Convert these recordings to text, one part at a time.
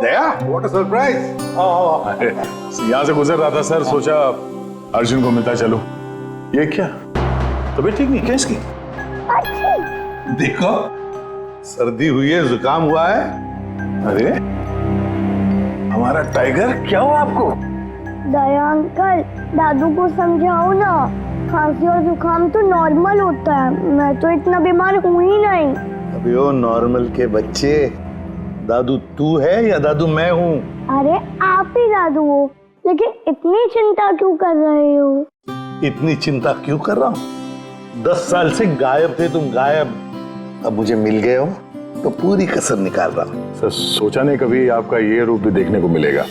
Daya, what a surprise! यहाँ से गुजर रहा था सर, सोचा अर्जुन को मिलता चलो। ये क्या तबीयत ठीक नहीं क्या इसकी? देखो सर्दी हुई है, जुकाम हुआ है। अरे हमारा टाइगर, क्या हुआ आपको? दया अंकल, दादू को समझाओ ना, खांसी और जुकाम तो नॉर्मल होता है, मैं तो इतना बीमार हूँ ही नहीं। अबे ओ नॉर्मल के बच्चे, दादू तू है या दादू मैं हूँ? अरे आप ही दादू हो, लेकिन इतनी चिंता क्यों कर रहे हो? इतनी चिंता क्यों कर रहा हूँ? 10 साल से गायब थे तुम, गायब। अब मुझे मिल गए हो तो पूरी कसर निकाल रहा हूँ। सर सोचा नहीं कभी आपका ये रूप भी देखने को मिलेगा।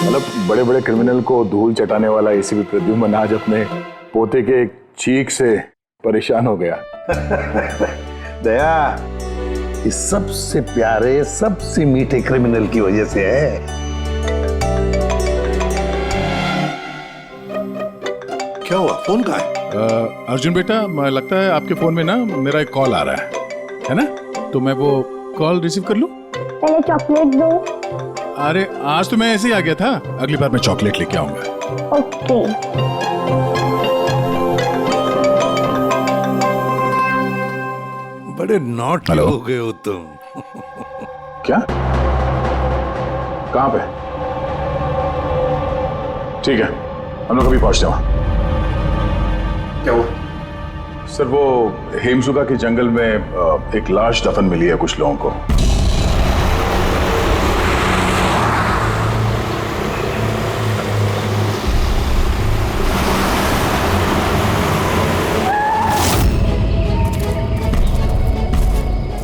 मतलब बड़े बड़े क्रिमिनल को धूल चटाने वाला एसीपी प्रद्युम्न आज अपने पोते के एक चीख से परेशान हो गया। दया, इस सबसे प्यारे, सबसे मीठे क्रिमिनल की वजह से है। क्या हुआ, फोन कहाँ है? अर्जुन बेटा, लगता है आपके फोन में ना मेरा एक कॉल आ रहा है ना? तो मैं वो कॉल रिसीव कर लूं? पहले चॉकलेट दो। अरे आज तो मैं ऐसे ही आ गया था, अगली बार मैं चॉकलेट लेके आऊंगा। ओके। बड़े नॉट हो गए हो तुम। क्या? कहाँ पे? ठीक है, हम लोग अभी पहुंचते हैं वहां। क्या हुआ? सर वो हेमसुगा के जंगल में एक लाश दफन मिली है कुछ लोगों को।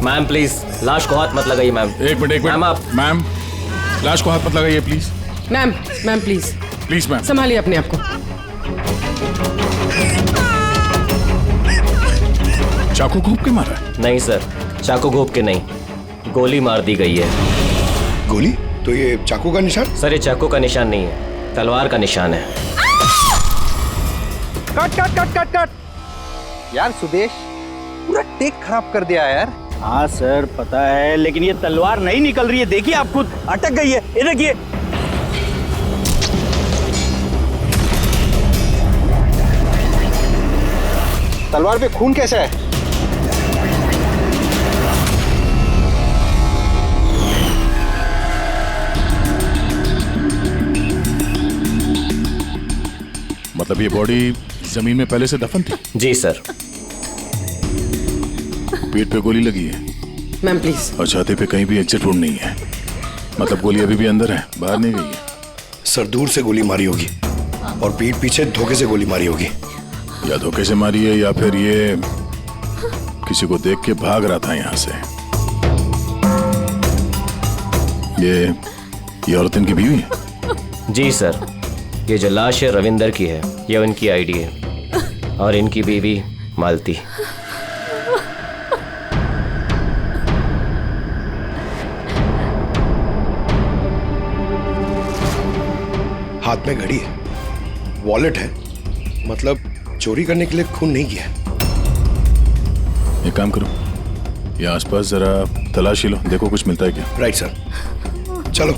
मैम प्लीज लाश को हाथ मत लगाइए मैम। एक मिनट मैम आप। मैम लाश को हाथ मत लगाइए please. Ma'am please please ma'am संभालिए अपने आप को। चाकू घोंप के मारा? नहीं सर, चाकू घोंप के नहीं, गोली मार दी गई है। गोली? तो ये चाकू का निशान? सर ये चाकू का निशान नहीं है, तलवार का निशान है। Cut cut cut cut cut यार, सुदेश पूरा टेक खराब कर दिया यार। हाँ सर पता है, लेकिन ये तलवार नहीं निकल रही है, देखिए आप खुद अटक गई है, ये देखिए। तलवार पे खून कैसा है? मतलब ये बॉडी जमीन में पहले से दफन थी? जी सर। पेट पे गोली लगी है मैम प्लीज। और छाती पे कहीं भी एग्जिट वुंड नहीं है, मतलब गोली अभी भी अंदर है, बाहर नहीं गई है। सर दूर से गोली मारी होगी और पीठ पीछे धोखे से गोली मारी होगी। या धोखे से मारी है या फिर ये किसी को देख के भाग रहा था यहाँ से। ये औरत इनकी बीवी है? जी सर, ये जो लाश है रविंदर की है, ये उनकी आईडी है और इनकी बीवी मालती। हाथ में घड़ी है, वॉलेट है, मतलब चोरी करने के लिए खून नहीं किया। एक काम करो, ये आसपास जरा तलाशी लो, देखो कुछ मिलता है क्या। राइट सर, चलो।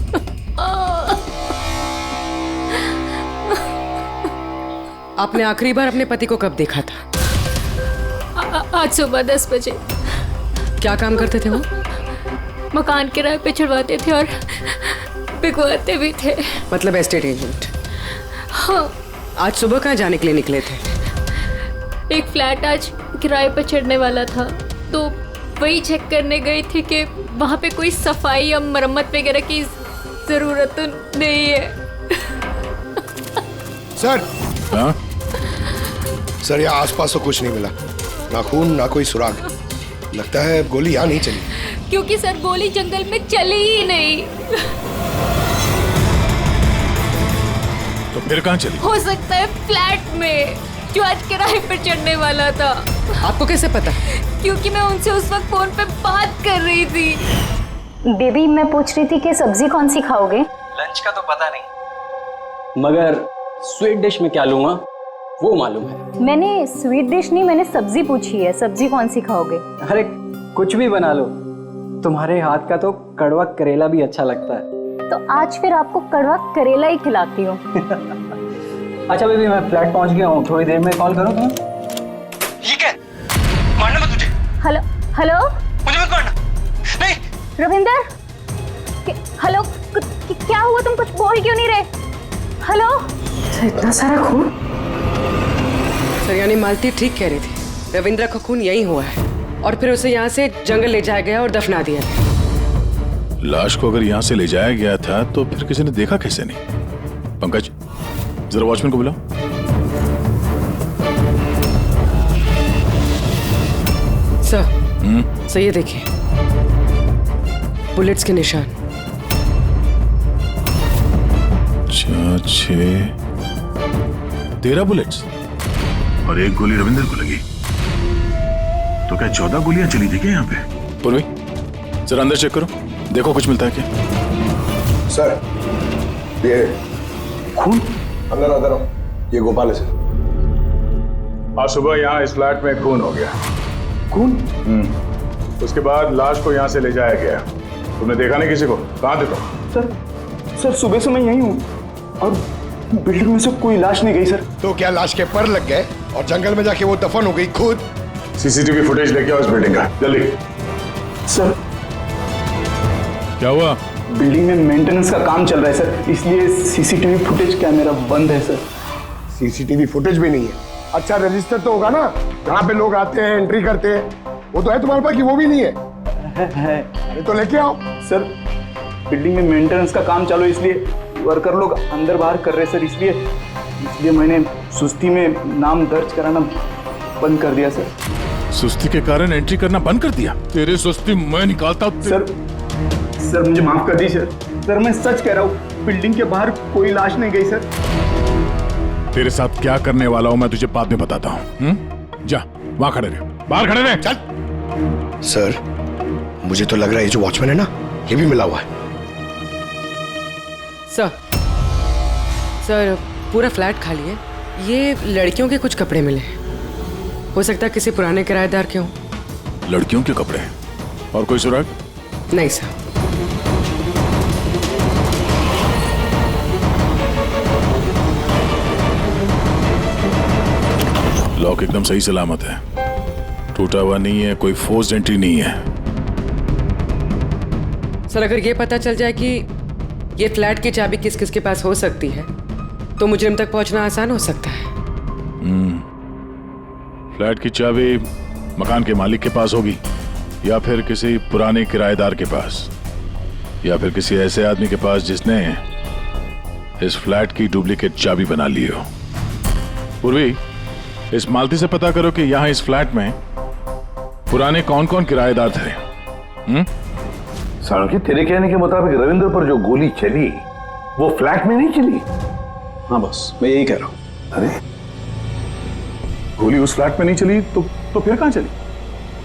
आपने आखिरी बार अपने पति को कब देखा था? आज सुबह 10 बजे। क्या काम करते थे वो? मकान किराए पे चढ़वाते थे और बिकवाते भी थे। मतलब एस्टेट एजेंट? हाँ। आज सुबह कहाँ जाने के लिए निकले थे? एक फ्लैट आज किराए पर चढ़ने वाला था, तो वही चेक करने गई थी कि वहाँ पे कोई सफाई या मरम्मत वगैरह की जरूरत तो नहीं है। सर। हाँ? सर यहाँ आसपास तो कुछ नहीं मिला, ना खून ना कोई सुराग। लगता है गोली यहाँ नहीं चली। क्योंकि सर गोली जंगल में चली ही नहीं। तो फिर कहाँ चली? हो सकता है फ्लैट में, जो आज किराए पर चढ़ने वाला था। आपको कैसे पता? क्योंकि मैं उनसे उस वक्त फोन पे बात कर रही थी। बेबी मैं पूछ रही थी कि सब्जी कौन सी खाओगे? लंच का तो पता नहीं, मगर स्वीट डिश में क्या लूंगा वो मालूम है। मैंने स्वीट डिश नहीं, मैंने सब्जी पूछी है, सब्जी कौन सी खाओगे? अरे कुछ भी बना लो, तुम्हारे हाथ का तो कड़वा करेला भी अच्छा लगता है। तो आज फिर आपको कड़वा करेला ही खिलाती हूँ। अच्छा बेबी, मैं फ्लैट पहुंच गया हूँ, थोड़ी देर में कॉल करूँ तुम्हें? ये क्या? मारना मत मुझे। हेलो हेलो, मुझे मत मारना। नहीं। रविंदर, हेलो, क्या हुआ? तुम कुछ बोल क्यों नहीं रहे? हेलो। इतना सारा खून? सर यानी मालती ठीक कह रही थी, रविंद्र का खून यही हुआ है और फिर उसे यहाँ से जंगल ले जाया गया और दफना दिया गया। लाश को अगर यहाँ से ले जाया गया था तो फिर किसी ने देखा कैसे नहीं? पंकज, जरा वॉचमैन को बुलाओ। सर ये देखिए, बुलेट्स के निशान। 13 बुलेट्स और एक गोली रविंदर को लगी। तो क्या 14 गोलियां चली थी क्या यहाँ पे? पूर्वी, जरा अंदर चेक करो, देखो कुछ मिलता है क्या। सर, ये खून अंदर अंदर आओ। ये गोपाल है सर। आज सुबह यहाँ इस फ्लैट में खून हो गया। खून? उसके बाद लाश को यहाँ से ले जाया गया। तुमने देखा नहीं किसी को? कहाँ थे तुम? सर सुबह से मैं यहीं हूँ और बिल्डिंग में से कोई लाश नहीं गई सर। तो क्या लाश के पर लग गए और जंगल में जाके वो दफन हो गई खुद? सीसीटीवी फुटेज लेके आओ इस बिल्डिंग का, जल्दी। सर, क्या हुआ? बिल्डिंग में मेंटेनेंस का काम चल रहा है सर, इसलिए सीसीटीवी फुटेज कैमरा बंद है सर। सीसीटीवी फुटेज भी नहीं है? अच्छा, रजिस्टर तो होगा ना, जहाँ पे लोग आते हैं एंट्री करते हैं, वो तो है तुम्हारे पास कि वो भी नहीं है? है। अरे तो लेके आओ। सर, बिल्डिंग में मेंटेनेंस का काम चालू है, इसलिए वर्कर लोग अंदर बाहर कर रहे हैं सर, इसलिए मैंने सुस्ती में नाम दर्ज कराना बंद कर दिया सर। सुस्ती के कारण एंट्री करना बंद कर दिया? तेरे सुस्ती मैं निकालता हूँ। सर मुझे माफ कर दी सर। सर मैं सच कह रहा हूँ, बिल्डिंग के बाहर कोई लाश नहीं गई सर। तेरे साथ क्या करने वाला हूँ मैं तुझे बाद में बताता हूँ। जा वहां खड़े रहे, बाहर खड़े रहे। चल। सर, मुझे तो लग रहा है ये जो वॉचमैन है ना, ये भी मिला हुआ है। सर पूरा फ्लैट खाली है, ये लड़कियों के कुछ कपड़े मिले हैं, हो सकता है किसी पुराने किराएदार के हों। लड़कियों के कपड़े? और कोई सुराग? नहीं सर। लॉक एकदम सही सलामत है, टूटा हुआ नहीं है, कोई फोर्स्ड एंट्री नहीं है। सर अगर ये पता चल जाए कि ये फ्लैट की चाबी किस किस के पास हो सकती है तो मुजरिम तक पहुंचना आसान हो सकता है। फ्लैट की चाबी मकान के मालिक के पास होगी या फिर किसी पुराने किराएदार के पास या फिर किसी ऐसे आदमी के पास जिसने इस फ्लैट की डुप्लीकेट चाबी बना ली हो। पूर्वी, इस मालती से पता करो कि यहां इस फ्लैट में पुराने कौन कौन किराएदार थे। साळुंखे, तेरे कहने के मुताबिक रविंद्र पर जो गोली चली वो फ्लैट में नहीं चली? हाँ बस, मैं यही कह रहा हूँ। अरे, गोली उस फ्लैट में नहीं चली तो फिर कहाँ चली?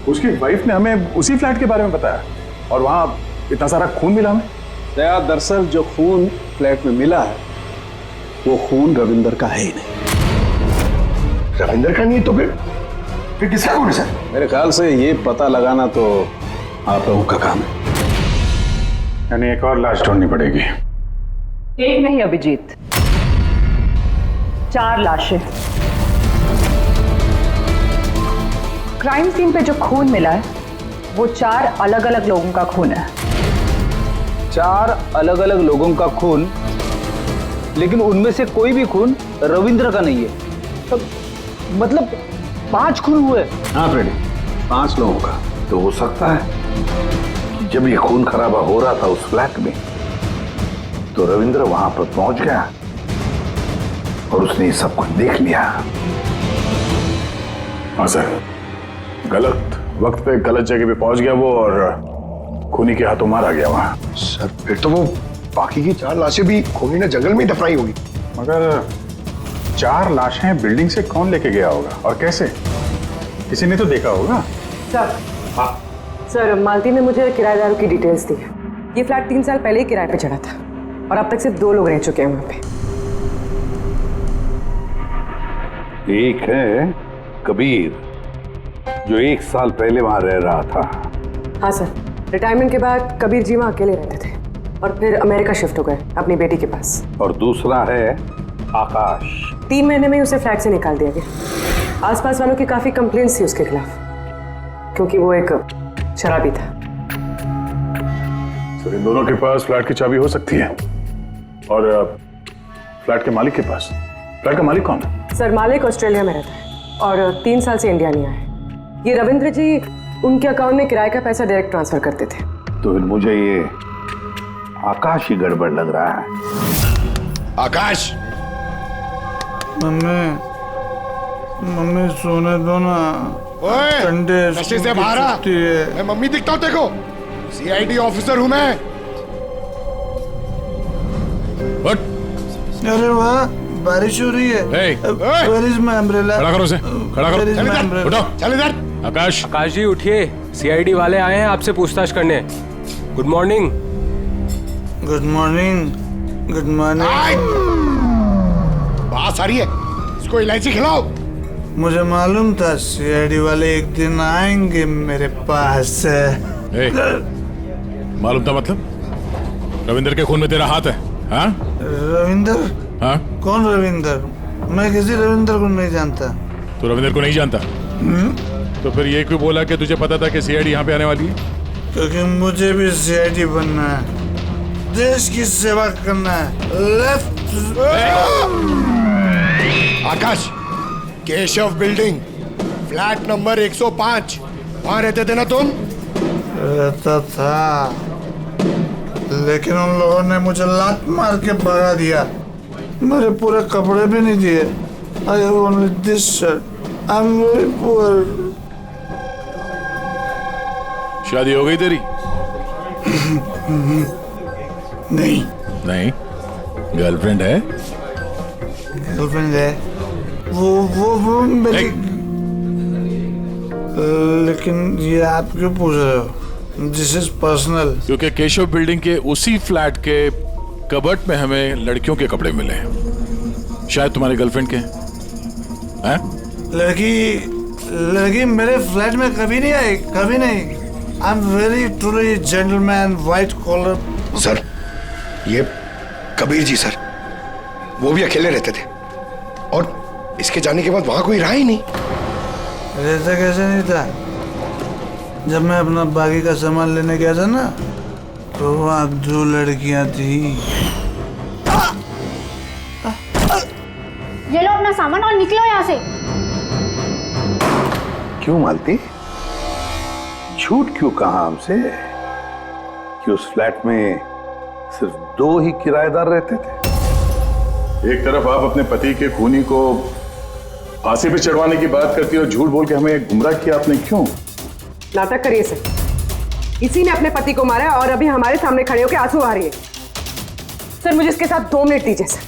उसकी वाइफ ने हमें उसी फ्लैट के बारे में बताया और वहां इतना सारा खून मिला हमें। दया, दरअसल जो खून फ्लैट में मिला है वो खून रविंदर का है ही नहीं। रविंदर का नहीं तो फिर किसका खून है सर? मेरे ख्याल से ये पता लगाना तो आप लोगों का काम है। यानी एक और लाश ढूंढनी पड़ेगी। एक नहीं अभिजीत, 4 लाशें। क्राइम सीन पे जो खून मिला है वो 4 अलग अलग लोगों का खून है। 4 अलग अलग लोगों का खून, लेकिन उनमें से कोई भी खून रविंद्र का नहीं है। तो मतलब 5 खून हुए। हाँ फ्रेडी, 5 लोगों का। तो हो सकता है कि जब ये खून खराबा हो रहा था उस फ्लैट में तो रविंद्र वहां पर पहुंच गया और उसने सब कुछ देख लिया। हाँ सर, गलत वक्त पे गलत जगह पे पहुंच गया वो और खूनी के हाथों मारा गया वहां। सर फिर तो वो बाकी की 4 लाशें भी खूनी ने जंगल में दफनाई होगी। मगर 4 लाशें बिल्डिंग से कौन लेके गया होगा और कैसे? किसी ने तो देखा होगा। सर, सर मालती ने मुझे किराएदारों की डिटेल्स दी। ये फ्लैट 3 साल पहले ही किराए पे चढ़ा था और अब तक सिर्फ 2 लोग रह चुके हैं वहां पे। एक है कबीर जो 1 साल पहले वहां रह रहा था। हाँ सर, रिटायरमेंट के बाद कबीर जी वहाँ अकेले रहते थे और फिर अमेरिका शिफ्ट हो गए अपनी बेटी के पास। और दूसरा है आकाश। 3 महीने में उसे फ्लैट से निकाल दिया गया। आसपास वालों की काफी कंप्लेंट्स थी उसके खिलाफ, क्योंकि वो एक शराबी था। सर, इन दोनों के पास फ्लैट की चाबी हो सकती है, और फ्लैट के मालिक के पास। फ्लैट का मालिक कौन है? सर, मालिक ऑस्ट्रेलिया में रहता है और 3 साल से इंडिया नहीं आया। ये रविंद्र जी उनके अकाउंट में किराए का पैसा डायरेक्ट ट्रांसफर करते थे। तो फिर मुझे ये आकाश ही गड़बड़ लग रहा है। आकाश, मम्मी सोने दो ना। ओए, नशे से बाहर आ। मैं मम्मी दिखता हूँ देखो, सीआईडी ऑफिसर हूँ मैं। अरे वाह, बारिश हो रही है। Where is my umbrella? खड़ा करो उसे, खड़ा करो। Where is my umbrella? उठो। चल इधर। आकाश जी उठिए, सीआईडी वाले आए हैं आपसे पूछताछ करने। Good morning. Good morning. Good morning. बात सारी है, इसको इलायची खिलाओ। मुझे मालूम था सीआईडी वाले एक दिन आएंगे मेरे पास। मालूम था मतलब? रविंदर के खून में तेरा हाथ है? हाँ? रविंदर? हाँ? कौन रविंदर? मैं किसी रविंदर को नहीं जानता। तो रविंदर को नहीं जानता? तो फिर ये क्यों बोला कि तुझे पता था कि सीआईडी यहाँ पे आने वाली है? क्योंकि मुझे भी सीआईडी बनना है, देश की सेवा करना है। लेफ्ट। आकाश, केशव बिल्डिंग, फ्लैट नंबर 105, वहां रहते थे ना तुम? रहता था, लेकिन उन लोगों ने मुझे लात मार के भगा दिया। मेरे पूरे कपड़े भी नहीं दिए। I have only this shirt. I'm very poor. शादी हो गई तेरी? नहीं। नहीं? गर्लफ्रेंड है? गर्लफ्रेंड है। वो मेरी। लेकिन ये आप क्यों पूछ रहे हो? This is personal. क्योंकि केशव बिल्डिंग के उसी फ्लैट के कबर्ड में हमें लड़कियों के कपड़े मिले हैं, शायद तुम्हारी गर्लफ्रेंड के हैं? लड़की मेरे फ्लैट में कभी नहीं आई, कभी नहीं। I am very truly gentleman, white collar. Sir, ये कबीर जी सर, वो भी अकेले रहते थे और इसके जाने के बाद वहां कोई रहा ही नहीं। रहता कैसे नहीं था? जब मैं अपना बाकी का सामान लेने गया था ना, तो वहाँ 2 लड़कियां थी। ये लो अपना सामान और निकलो यहाँ से। क्यों मालती? झूठ क्यों कहा हमसे कि उस फ्लैट में सिर्फ 2 ही किराएदार रहते थे? एक तरफ आप अपने पति के खूनी को फांसी पे चढ़वाने की बात करती हो, झूठ बोल के हमें गुमराह किया आपने, क्यों? नाटक करिए सर, इसी ने अपने पति को मारा और अभी हमारे सामने खड़े होकर आंसू आ रही है। सर, मुझे इसके साथ 2 मिनट दीजिए सर,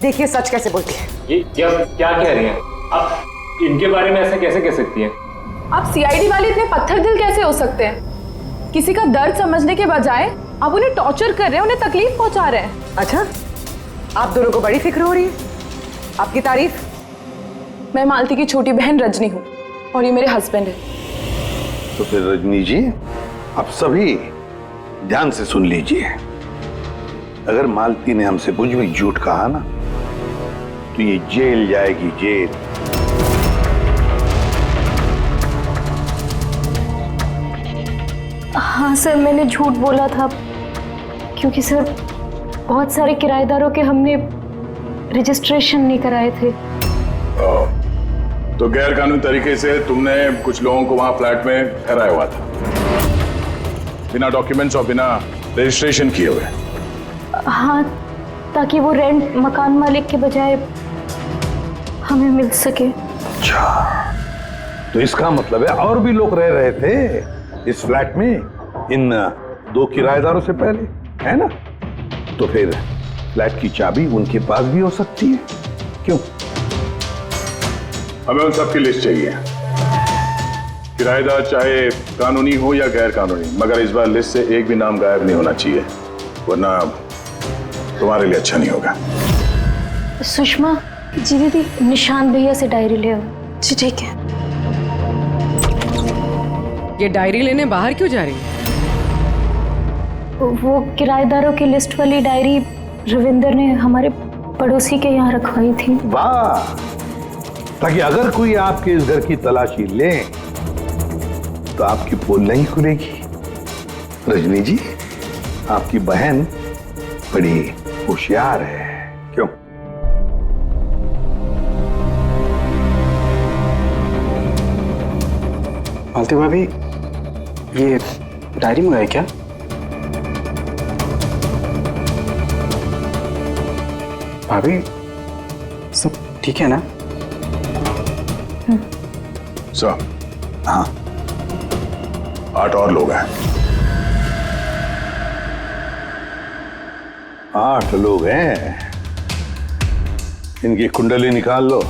देखिए सच कैसे बोलती है। ये क्या कह रही हैं आप? इनके बारे में ऐसे कैसे कह सकती हैं? आप सीआईडी वाले इतने पत्थर दिल कैसे हो सकते हैं? किसी का दर्द समझने के बजाय आप उन्हें टॉर्चर कर रहे हैं, उन्हें तकलीफ पहुंचा रहे हैं। अच्छा, आप दोनों को बड़ी फिक्र हो रही है? आपकी तारीफ? मैं मालती की छोटी बहन रजनी हूँ और ये मेरे हस्बैंड है। तो फिर रजनी जी, आप सभी ध्यान से सुन लीजिए। अगर मालती ने हमसे कुछ भी झूठ कहा ना, तो ये जेल जाएगी, जेल। हाँ सर, मैंने झूठ बोला था क्योंकि सर बहुत सारे किराएदारों के हमने रजिस्ट्रेशन नहीं कराए थे। तो गैर कानूनी तरीके से तुमने कुछ लोगों को वहां फ्लैट में ठहराया हुआ था, बिना डॉक्यूमेंट्स और बिना रजिस्ट्रेशन किए हुए? हाँ, ताकि वो रेंट मकान मालिक के बजाय हमें मिल सके। अच्छा, तो इसका मतलब है और भी लोग रह रहे थे इस फ्लैट में इन 2 किराएदारों से पहले, है ना? तो फिर फ्लैट की चाबी उनके पास भी हो सकती है, क्यों? हमें उन सबकी लिस्ट चाहिए, किराएदार चाहे कानूनी हो या गैर कानूनी, मगर इस बार लिस्ट से एक भी नाम गायब नहीं होना चाहिए, वरना तुम्हारे लिए अच्छा नहीं होगा। सुषमा जी, दीदी निशांत भैया से डायरी ले आओ। जी ठीक है। ये डायरी लेने बाहर क्यों जा रही है? वो किराएदारों की लिस्ट वाली डायरी रविंदर ने हमारे पड़ोसी के यहाँ रखवाई थी। वाह, ताकि अगर कोई आपके इस घर की तलाशी ले तो आपकी पोल नहीं खुलेगी। रजनी जी, आपकी बहन बड़ी होशियार है, क्यों? मालती भाभी, ये डायरी मंगाई क्या? भाभी, सब ठीक है ना? सर, हाँ, 8 और लोग हैं। 8 लोग हैं। इनकी कुंडली निकाल लो,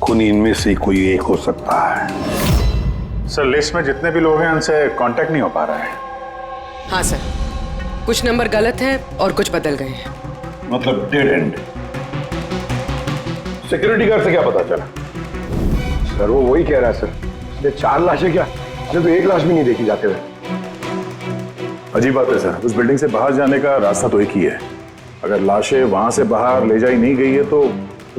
खूनी इनमें से कोई एक हो सकता है। सर, लिस्ट में जितने भी लोग हैं उनसे कांटेक्ट नहीं हो पा रहा है। हाँ सर, कुछ नंबर गलत हैं और कुछ बदल गए हैं। मतलब डेड एंड। सिक्योरिटी गार्ड से क्या पता चला? सर वो वही कह रहा है सर, ये 4 लाशें क्या, अरे तो 1 लाश भी नहीं देखी जाते हुए। अजीब बात है सर, उस बिल्डिंग से बाहर जाने का रास्ता तो एक ही है। अगर लाशें वहां से बाहर ले जाई नहीं गई है तो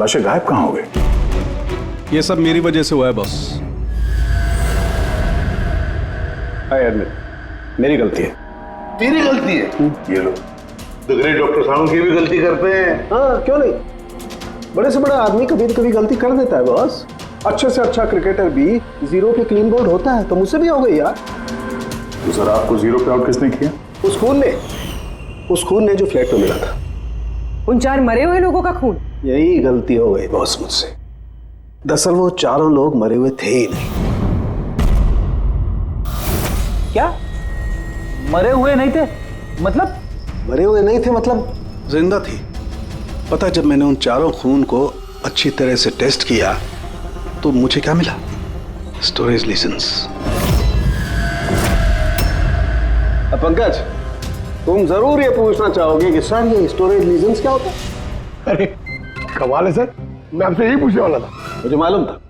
लाशें गायब कहां हो गई? ये सब मेरी वजह से हुआ है बॉस। आई एडमिट, मेरी गलती है। तेरी गलती है? ये लो, द ग्रेट डॉक्टर साहब की भी गलती करते हैं। हाँ क्यों नहीं, बड़े से बड़ा आदमी कभी न कभी गलती कर देता है बॉस। अच्छे से अच्छा क्रिकेटर भी 0 पे क्लीन बोल्ड होता है, तो मुझसे भी हो गई यार। तो सर आपको 0 पे आउट किसने किया? उस खून ने जो फ्लैट पे मिला था। उन 4 मरे हुए लोगों का खून? यही गलती हो गई बॉस मुझसे। दरअसल वो 4 लोग मरे हुए थे ही नहीं। क्या मरे हुए नहीं थे? मतलब मरे हुए नहीं थे मतलब जिंदा थी। पता, जब मैंने उन 4 खून को अच्छी तरह से टेस्ट किया तो मुझे क्या मिला? स्टोरेज लीजेंस। पंकज, तुम जरूर ये पूछना चाहोगे कि सर ये स्टोरेज लीजेंस क्या होता है? अरे कमाल है सर, मैं आपसे यही पूछने वाला था। मुझे मालूम था।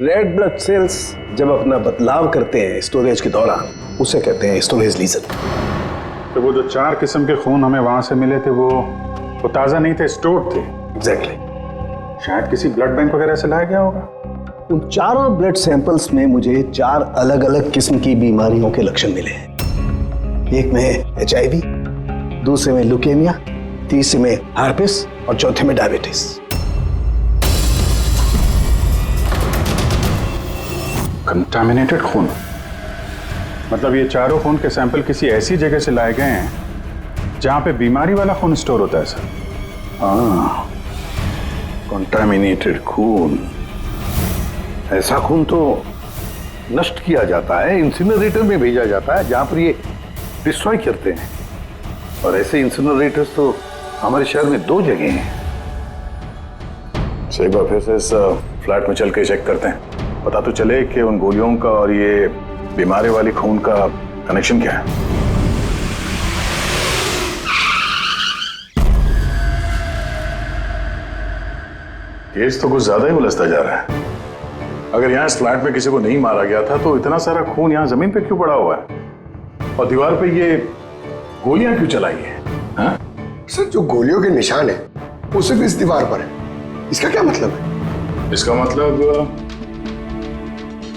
रेड ब्लड सेल्स जब अपना बदलाव करते हैं स्टोरेज के दौरान, उसे कहते हैं स्टोरेज लीजन। तो वो जो 4 किस्म के खून हमें वहां से मिले थे वो ताजा नहीं थे, स्टोर थे। एग्जैक्टली। शायद किसी ब्लड बैंक वगैरह से लाया गया होगा। उन 4 ब्लड सैंपल्स में मुझे 4 अलग अलग किस्म की बीमारियों के लक्षण मिले हैं। एक में HIV, दूसरे में ल्यूकेमिया, तीसरे में हार्पिस और चौथे में डायबिटीज। कंटामिनेटेड खून, मतलब ये 4 खून के सैंपल किसी ऐसी जगह से लाए गए हैं जहां पे बीमारी वाला खून स्टोर होता है सर। हाँ, कंटामिनेटेड खून। ऐसा खून तो नष्ट किया जाता है, इंसिनरेटर में भेजा जाता है जहां पर ये डिस्ट्रॉय करते हैं। और ऐसे इंसिनरेटर्स तो हमारे शहर में 2 जगह हैं। एक बार फिर से इस फ्लैट में चल के चेक करते हैं, पता तो चले कि उन गोलियों का और ये बीमारी वाली खून का कनेक्शन क्या है। केस तो कुछ ज्यादा ही उलझता जा रहा है। अगर यहाँ इस फ्लैट में किसी को नहीं मारा गया था तो इतना सारा खून यहाँ जमीन पे क्यों पड़ा हुआ है और दीवार पे ये गोलियां क्यों चलाई है? हाँ? सर जो गोलियों के निशान है वो सिर्फ इस दीवार पर है। इसका क्या मतलब है? इसका मतलब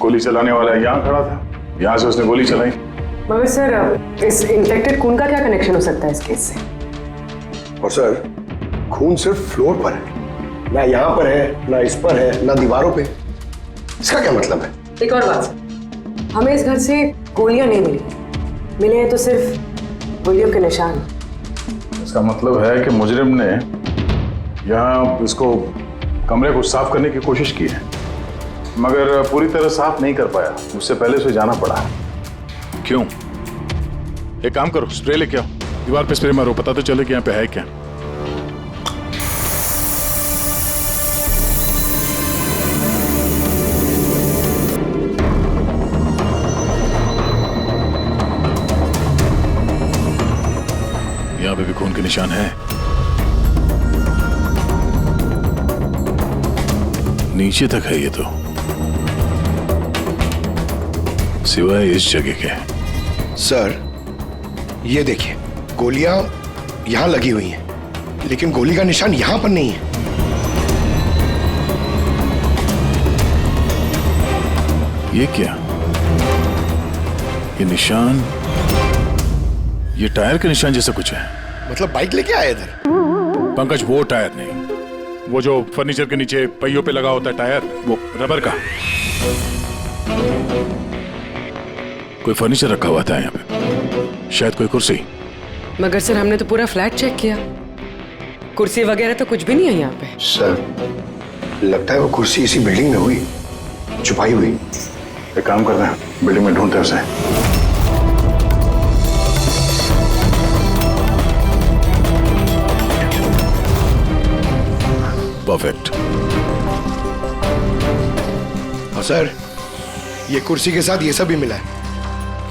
गोली चलाने वाला यहाँ खड़ा था, यहाँ से उसने गोली चलाई। मगर सर इस इन्फेक्टेड खून का क्या कनेक्शन हो सकता है इस केस से? और सर खून सिर्फ फ्लोर पर है, ना यहाँ पर है, ना इस पर है, ना दीवारों पे। इसका क्या मतलब है? एक और बात, हमें इस घर से गोलियां नहीं मिली, मिले हैं तो सिर्फ गोलियों के निशान। इसका मतलब है कि मुजरिम ने यहाँ इसको कमरे को साफ करने की कोशिश की है मगर पूरी तरह साफ नहीं कर पाया, उससे पहले उसे जाना पड़ा। क्यों? एक काम करो, स्प्रे लेके आओ, दीवार पे स्प्रे मारो, पता तो चले कि यहाँ पे है क्या। यहाँ पे भी खून के निशान है। नीचे तक है ये तो, सिवाय इस जगह के। सर ये देखिए, गोलियां यहां लगी हुई हैं, लेकिन गोली का निशान यहां पर नहीं है। ये क्या? ये निशान, ये टायर के निशान जैसा कुछ है। मतलब बाइक लेके आए इधर? पंकज, वो टायर नहीं, वो जो फर्नीचर के नीचे पहियों पे लगा होता है टायर, वो रबर का। कोई फर्नीचर रखा हुआ था यहाँ पे, शायद कोई कुर्सी। मगर सर हमने तो पूरा फ्लैट चेक किया, कुर्सी वगैरह तो कुछ भी नहीं है यहाँ पे। सर, लगता है वो कुर्सी इसी बिल्डिंग में हुई, छुपाई हुई। एक काम करते हैं, बिल्डिंग में ढूंढते हैं उसे। परफेक्ट। और सर, ये कुर्सी के साथ ये सब भी मिला है।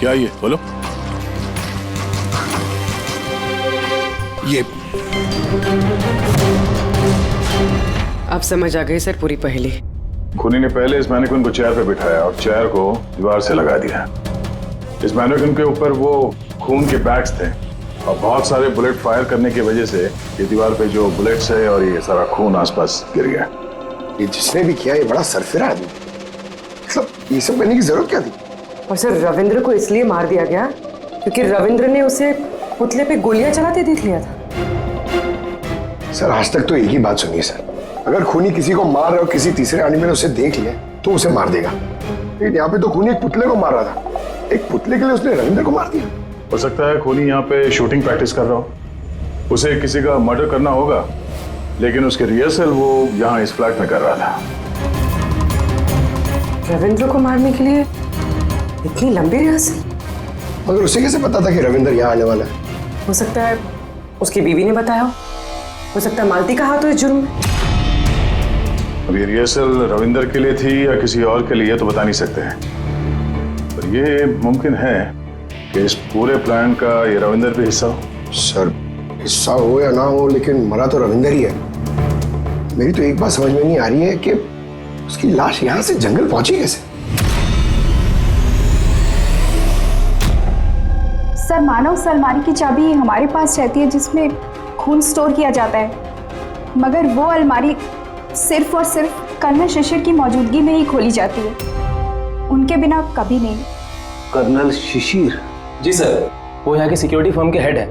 क्या ये? बोलो। ये अब समझ आ गई सर पूरी पहेली। खूनी ने पहले इस मैनिक्विन को चेयर पे बिठाया और चेयर को दीवार से लगा दिया। इस मैनिक्विन के ऊपर वो खून के बैग्स थे और बहुत सारे बुलेट फायर करने की वजह से ये दीवार पे जो बुलेट्स है और ये सारा खून आसपास गिर गया। ये जिसने भी किया, ये बड़ा सरफिरा आदमी। मतलब ये सब करने की जरूरत क्या थी? और सर रविंद्र को इसलिए मार दिया गया क्योंकि रविंद्र ने उसे पुतले पे गोलियां चलाते देख लिया था। सर, आज तक तो एक ही बात सुनी है सर, अगर खूनी किसी को मार रहा हो, किसी तीसरे आदमी ने उसे देख लिया तो उसे मार देगा। लेकिन यहाँ पे तो खूनी एक पुतले को मार रहा था, एक पुतले के लिए उसने रविंद्र को मार दिया। हो सकता है खूनी यहाँ पे शूटिंग प्रैक्टिस कर रहा हो, उसे किसी का मर्डर करना होगा, लेकिन उसके रिहर्सल वो यहाँ इस फ्लैट में कर रहा था। रविंद्र को मारने के लिए इतनी लंबी रिहर्सल? मगर उसे कैसे पता था कि रविंद्र यहाँ आने वाला है? हो सकता है उसकी बीवी ने बताया हो सकता है मालती का हाथ हो इस जुर्म में। अब ये रिहर्सल रविंद्र के लिए थी या किसी और के लिए तो बता नहीं सकते हैं, पर ये मुमकिन है कि इस पूरे प्लान का ये रविंद्र भी हिस्सा हो। सर, हिस्सा हो या ना हो, लेकिन मरा तो रविंद्र ही है। मेरी तो एक बात समझ में नहीं आ रही है कि उसकी लाश यहाँ से जंगल पहुंची कैसे? सर, मानो उस अलमारी की चाबी हमारे पास रहती है जिसमें खून स्टोर किया जाता है, मगर वो अलमारी सिर्फ और सिर्फ कर्नल शिशिर की मौजूदगी में ही खोली जाती है, उनके बिना कभी नहीं। कर्नल शिशिर? जी सर, वो यहाँ के सिक्योरिटी फर्म के हेड है।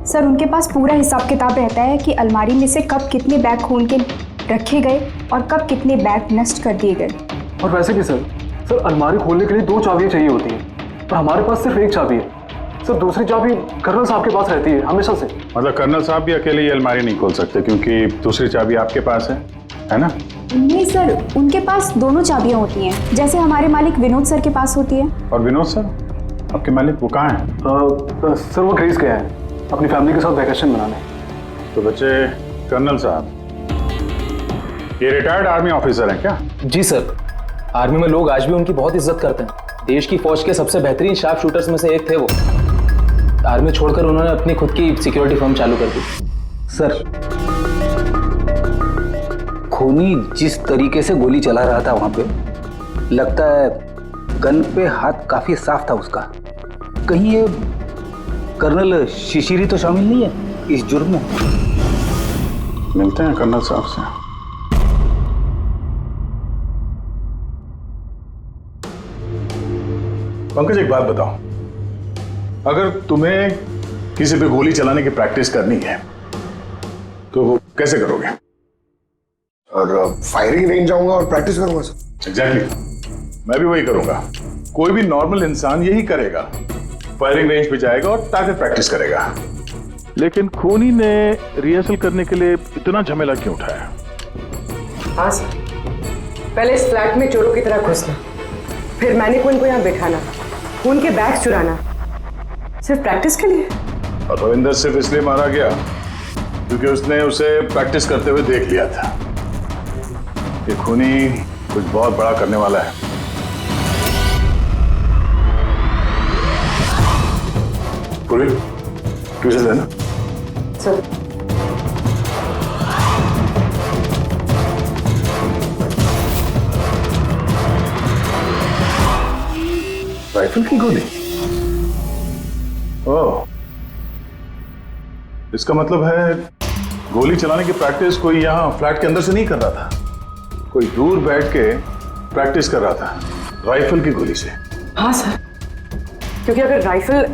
सर, उनके पास पूरा हिसाब किताब रहता है कि अलमारी में से कब कितने बैग खून के रखे गए और कब कितने बैग नष्ट कर दिए गए। और वैसे भी सर अलमारी खोलने के लिए 2 चाबियां चाहिए होती हैं, पर हमारे पास सिर्फ एक चाबी है। सर, दूसरी चाबी कर्नल साहब के पास रहती है हमेशा से। मतलब कर्नल साहब भी अकेले ये अलमारी नहीं खोल सकते क्योंकि दूसरी चाबी आपके पास है ना? नहीं सर, उनके पास दोनों चाबियां होती हैं, जैसे हमारे मालिक विनोद सर के पास होती है। और विनोद सर, आपके मालिक वो कहाँ हैं? सर, वो ग्रीस गया है अपनी फैमिली के साथ वैकेशन मनाने। तो बच्चे, कर्नल साहब ये रिटायर्ड आर्मी ऑफिसर हैं क्या? जी सर, आर्मी में लोग आज भी उनकी बहुत इज्जत करते हैं। देश की फौज के सबसे बेहतरीन शार्प शूटर्स में से एक थे वो। आर्मी छोड़कर उन्होंने अपनी खुद की सिक्योरिटी फर्म चालू कर दी। सर, खूनी जिस तरीके से गोली चला रहा था वहां पे, लगता है गन पे हाथ काफी साफ था उसका। कहीं ये कर्नल शिशिरी तो शामिल नहीं है इस जुर्म में? मिलते हैं कर्नल साहब से। पंकज, एक बात बताओ, अगर तुम्हें किसी पे गोली चलाने की प्रैक्टिस करनी है तो वो कैसे करोगे? और फायरिंग रेंज जाऊंगा और प्रैक्टिस करूंगा सर। एग्जैक्टली, मैं भी वही करूंगा। कोई भी नॉर्मल इंसान यही करेगा, फायरिंग रेंज पे जाएगा और टारगेट प्रैक्टिस करेगा। लेकिन खूनी ने रिहर्सल करने के लिए इतना झमेला क्यों उठाया? हाँ सर, पहले इस फ्लैट में चोरों की तरह घुसना, फिर मैनिक्विन को यहाँ बिठाना, खून के बैग चुराना, सिर्फ प्रैक्टिस के लिए। और रविंदर सिर्फ इसलिए मारा गया क्योंकि उसने उसे प्रैक्टिस करते हुए देख लिया था। ये खूनी कुछ बहुत बड़ा करने वाला है। पूरी ट्यूशन देना सर। राइफल की गोली? ओह, इसका मतलब है गोली चलाने की प्रैक्टिस कोई यहाँ फ्लैट के अंदर से नहीं कर रहा था, कोई दूर बैठ के प्रैक्टिस कर रहा था राइफल की गोली से। हाँ सर, क्योंकि अगर राइफल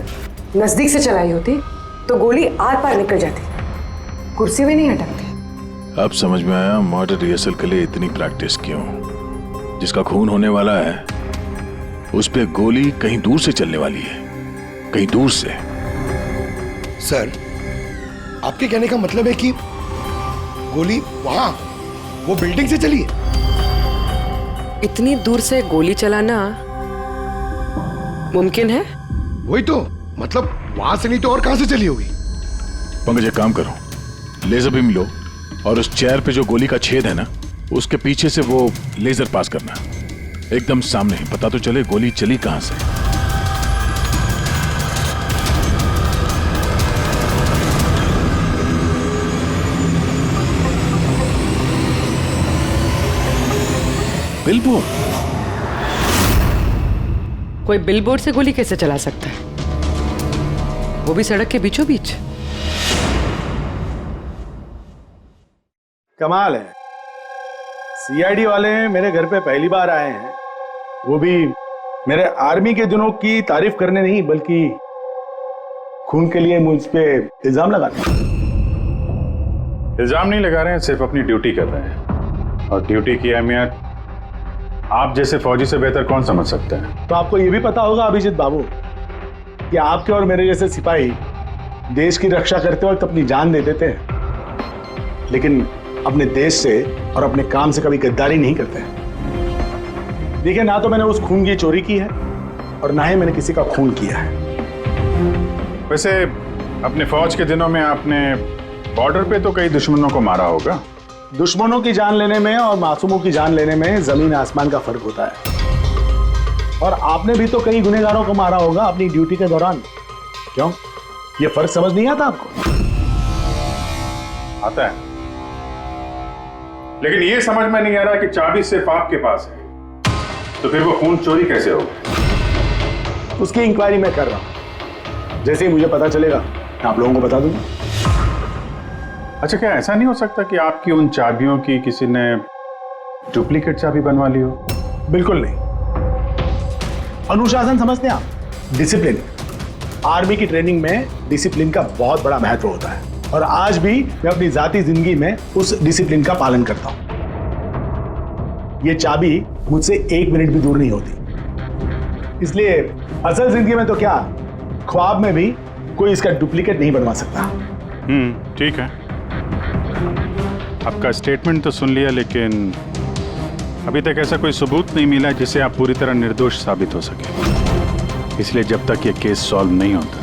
नजदीक से चलाई होती तो गोली आर पार निकल जाती, कुर्सी में नहीं अटकती। अब समझ में आया मर्डर रिहर्सल के लिए इतनी प्रैक्टिस क्यों। जिसका खून होने वाला है उस पे गोली कहीं दूर से चलने वाली है, कहीं दूर से। सर, आपके कहने का मतलब है कि गोली वहां वो बिल्डिंग से चली है? इतनी दूर से गोली चलाना मुमकिन है? वही तो, मतलब वहां से नहीं तो और कहां से चली होगी? पंकज एक काम करो, लेजर बीम लो और उस चेयर पे जो गोली का छेद है ना, उसके पीछे से वो लेजर पास करना, एकदम सामने, पता तो चले गोली चली कहां से। बिलबोर्ड? कोई बिलबोर्ड से गोली कैसे चला सकता है, वो भी सड़क के बीचों बीच? कमाल है, सीआईडी वाले मेरे घर पे पहली बार आए हैं, वो भी मेरे आर्मी के दिनों की तारीफ करने नहीं बल्कि खून के लिए मुझ पे इल्जाम लगाने। इल्जाम नहीं लगा रहे हैं, सिर्फ अपनी ड्यूटी कर रहे हैं, और ड्यूटी की अहमियत आप जैसे फौजी से बेहतर कौन समझ सकता है। तो आपको ये भी पता होगा अभिजीत बाबू कि आपके और मेरे जैसे सिपाही देश की रक्षा करते वक्त अपनी जान दे देते हैं, लेकिन अपने देश से और अपने काम से कभी गद्दारी नहीं करते हैं। देखिए, ना तो मैंने उस खून की चोरी की है और ना ही मैंने किसी का खून किया है। वैसे अपने फौज के दिनों में आपने बॉर्डर पे तो कई दुश्मनों को मारा होगा। दुश्मनों की जान लेने में और मासूमों की जान लेने में जमीन आसमान का फर्क होता है, और आपने भी तो कई गुनहगारों को मारा होगा अपनी ड्यूटी के दौरान। क्यों, ये फर्क समझ नहीं आता आपको? आता है, लेकिन ये समझ में नहीं आ रहा कि चाबी सिर्फ आपके पास है, तो फिर वो खून चोरी कैसे होगा? उसकी इंक्वायरी मैं कर रहा हूं, जैसे ही मुझे पता चलेगा मैं आप लोगों को बता दूंगा। अच्छा, क्या ऐसा नहीं हो सकता कि आपकी उन चाबियों की किसी ने डुप्लीकेट चाबी बनवा ली हो? बिल्कुल नहीं। अनुशासन समझते हैं आप? डिसिप्लिन। आर्मी की ट्रेनिंग में डिसिप्लिन का बहुत बड़ा महत्व होता है, और आज भी मैं अपनी जाती जिंदगी में उस डिसिप्लिन का पालन करता हूं। ये चाबी मुझसे 1 मिनट भी दूर नहीं होती, इसलिए असल जिंदगी में तो क्या, ख्वाब में भी कोई इसका डुप्लीकेट नहीं बनवा सकता। ठीक है, आपका स्टेटमेंट तो सुन लिया, लेकिन अभी तक ऐसा कोई सबूत नहीं मिला जिससे आप पूरी तरह निर्दोष साबित हो सके। इसलिए जब तक ये केस सॉल्व नहीं होता,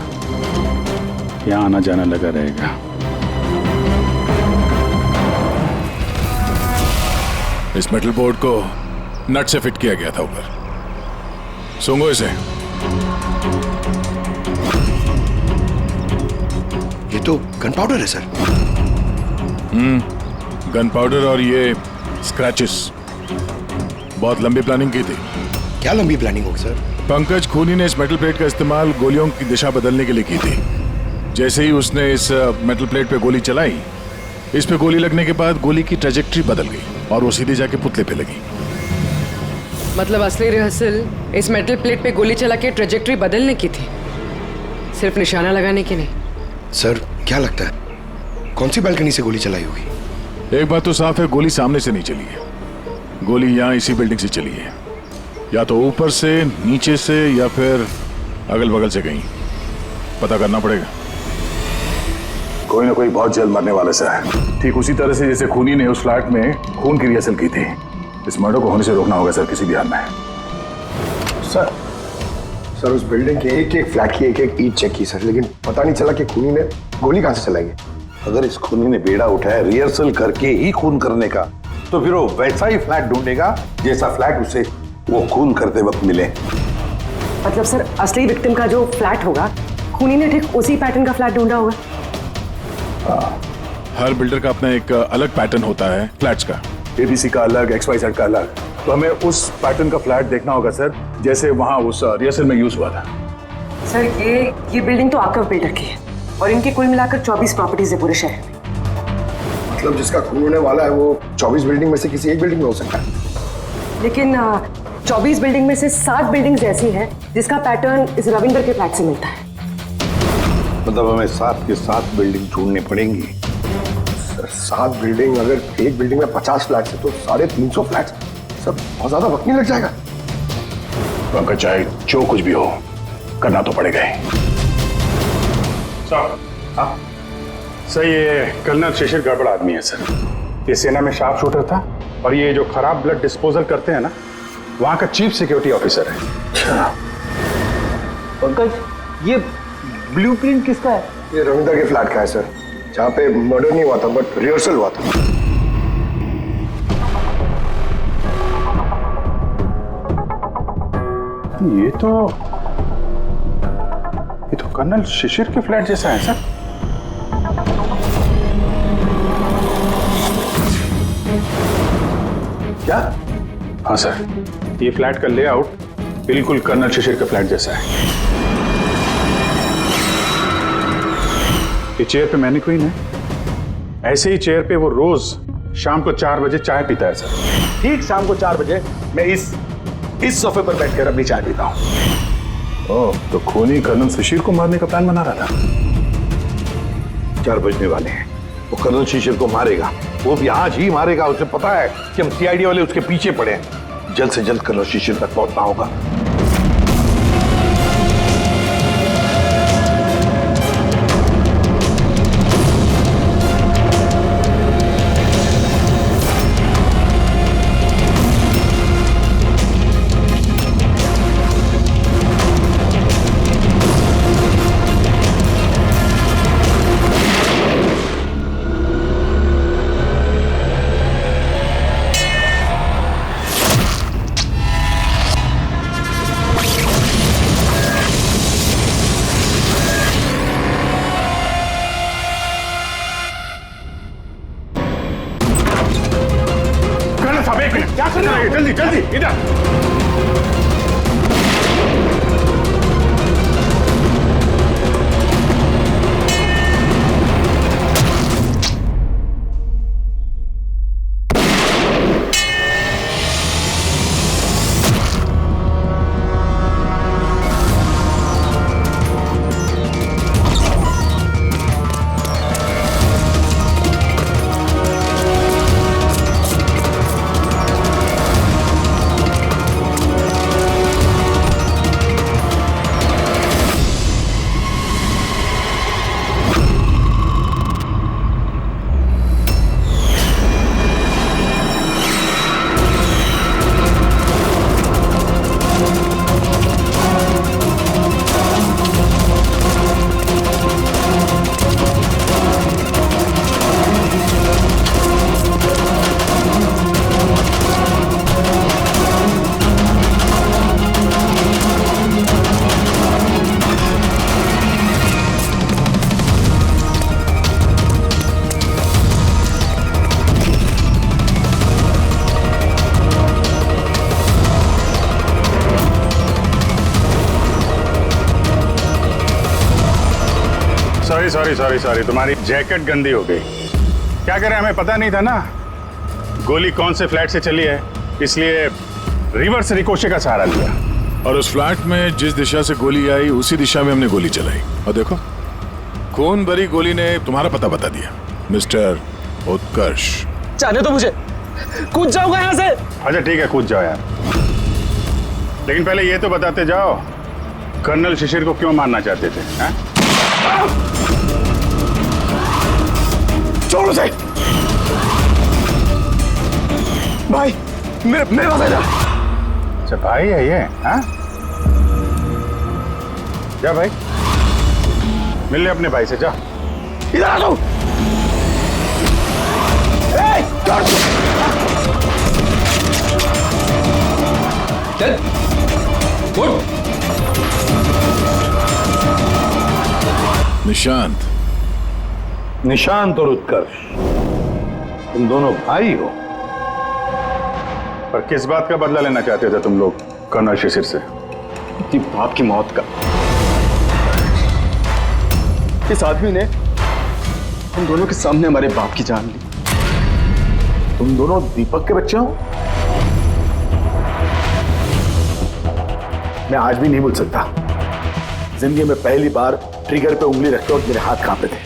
यहाँ आना जाना लगा रहेगा। इस मेटल बोर्ड को नट से फिट किया गया था ऊपर। सूंघो इसे। ये तो गन पाउडर है सर। गन पाउडर और ये स्क्रैचेस। बहुत लंबी प्लानिंग की थी। क्या लंबी प्लानिंग होगी सर? पंकज खूनी ने इस मेटल प्लेट का इस्तेमाल गोलियों की दिशा बदलने के लिए की थी। जैसे ही उसने इस मेटल प्लेट पे गोली चलाई, इस पे गोली लगने के बाद गोली की ट्रेजेक्ट्री बदल गई और वो सीधे जाके पुतले पे लगी। मतलब असली रिहर्सल इस मेटल प्लेट पे गोली चला के ट्रेजेक्ट्री बदलने की थी, सिर्फ निशाना लगाने की नहीं। सर, क्या लगता है कौन सी बालकनी से गोली चलाई होगी? एक बात तो साफ है, गोली सामने से नहीं चली है। गोली यहाँ इसी बिल्डिंग से चली है, या तो ऊपर से, नीचे से, या फिर अगल बगल से कहीं। पता करना पड़ेगा। कोई ना कोई बहुत जल्द मरने वाला सा है, ठीक उसी तरह से जैसे खूनी ने उस फ्लैट में खून की रिहर्सल की थी। इस मर्डर को होने से रोकना होगा सर, किसी भी हाल में। सर उस बिल्डिंग के एक एक फ्लैट की एक एक ईंट चेक की सर, लेकिन पता नहीं चला कि खूनी ने गोली कहां से चलाई है। अगर इस खूनी ने बेड़ा उठाया रिहर्सल करके ही खून करने का, तो फिर वो वैसा ही फ्लैट ढूंढेगा जैसा फ्लैट उसे वो खून करते वक्त मिले। मतलब सर, असली विक्टिम का जो फ्लैट होगा, खूनी ने ठीक उसी पैटर्न का फ्लैट ढूंढा होगा। हर बिल्डर का अपना एक अलग पैटर्न होता है फ्लैट्स का। एबीसी का अलग, XYZ का अलग, तो हमें उस पैटर्न का फ्लैट देखना होगा सर, जैसे वहां उस रिहर्सल में यूज हुआ था। सर ये बिल्डिंग तो आकव बिल्डर की है, और इनकी कुल मिलाकर 24 प्रॉपर्टीज है पूरे शहर में। मतलब जिसका खून होने वाला है वो 24 बिल्डिंग में से किसी एक बिल्डिंग में हो सकता है। लेकिन 24 बिल्डिंग में से 7 बिल्डिंग्स ऐसी हैं जिसका पैटर्न इस रविंदर के फ्लैट से मिलता है। मतलब हमें 7 के 7 बिल्डिंग ढूंढनी पड़ेंगी। 7 बिल्डिंग, अगर एक बिल्डिंग में 50 फ्लैट है तो 350 फ्लैट, सब बहुत ज्यादा वक्त नहीं लग जाएगा। पंकज चाहे जो कुछ भी हो करना तो पड़ेगा ही। सर ये कर्नल शिशिर गड़बड़ आदमी है सर। ये सेना में शार्प शूटर था और ये जो खराब ब्लड डिस्पोजल करते हैं ना, वहां का चीफ सिक्योरिटी ऑफिसर है। पंकज, ये ब्लूप्रिंट किसका है? ये रविंदर के फ्लैट का है सर, जहाँ पे मर्डर नहीं हुआ था बट रिहर्सल हुआ था। ये तो कर्नल शिशिर के फ्लैट जैसा है सर। क्या? हाँ सर, ये फ्लैट का लेआउट बिल्कुल कर्नल शिशिर के फ्लैट जैसा है। ये चेयर पे मैनिक्वीन है, ऐसे ही चेयर पे वो रोज शाम को 4 बजे चाय पीता है सर। ठीक शाम को 4 बजे मैं इस सोफे पर बैठकर अपनी चाय पीता हूँ। ओह, तो खूनी कर्नल शिशिर को मारने का प्लान बना रहा था। 4 बजने वाले हैं, वो कर्नल शिशिर को मारेगा, वो भी आज ही मारेगा। उसे पता है कि हम सीआईडी वाले उसके पीछे पड़े हैं। जल्द से जल्द कर्नल शिशिर तक पहुंचना होगा। क्या करना है? जल्दी जल्दी इधर। सॉरी, तुम्हारी जैकेट गंदी हो गई। क्या करें, हमें पता नहीं था ना गोली कौन से फ्लैट से चली है, इसलिए रिवर्स रिकोशे का सहारा लिया। और उस फ्लैट में जिस दिशा से गोली आई उसी दिशा में हमने गोली चलाई, और देखो खून भरी गोली ने तुम्हारा पता बता दिया, मिस्टर उत्कर्ष। जाने तो मुझे, कूद जाऊंगा यहाँ से। अच्छा ठीक है, कूद जाओ यार, लेकिन पहले ये तो बताते जाओ कर्नल शिशिर को क्यों मारना चाहते थे? छोड़ उसे भाई, मेरे पास आ जा। अच्छा भाई है ये? हाँ, जा भाई, मिल ले अपने भाई से, जा। इधर आ तू। चल उठ। निशांत और उत्कर्ष, तुम दोनों भाई हो। पर किस बात का बदला लेना चाहते थे तुम लोग कर्नल शिशिर से? बाप की मौत का। इस आदमी ने हम दोनों के सामने हमारे बाप की जान ली। तुम दोनों दीपक के बच्चे हो? मैं आज भी नहीं भूल सकता, जिंदगी में पहली बार ट्रिगर पे उंगली रखते वक्त मेरे हाथ कांपे थे,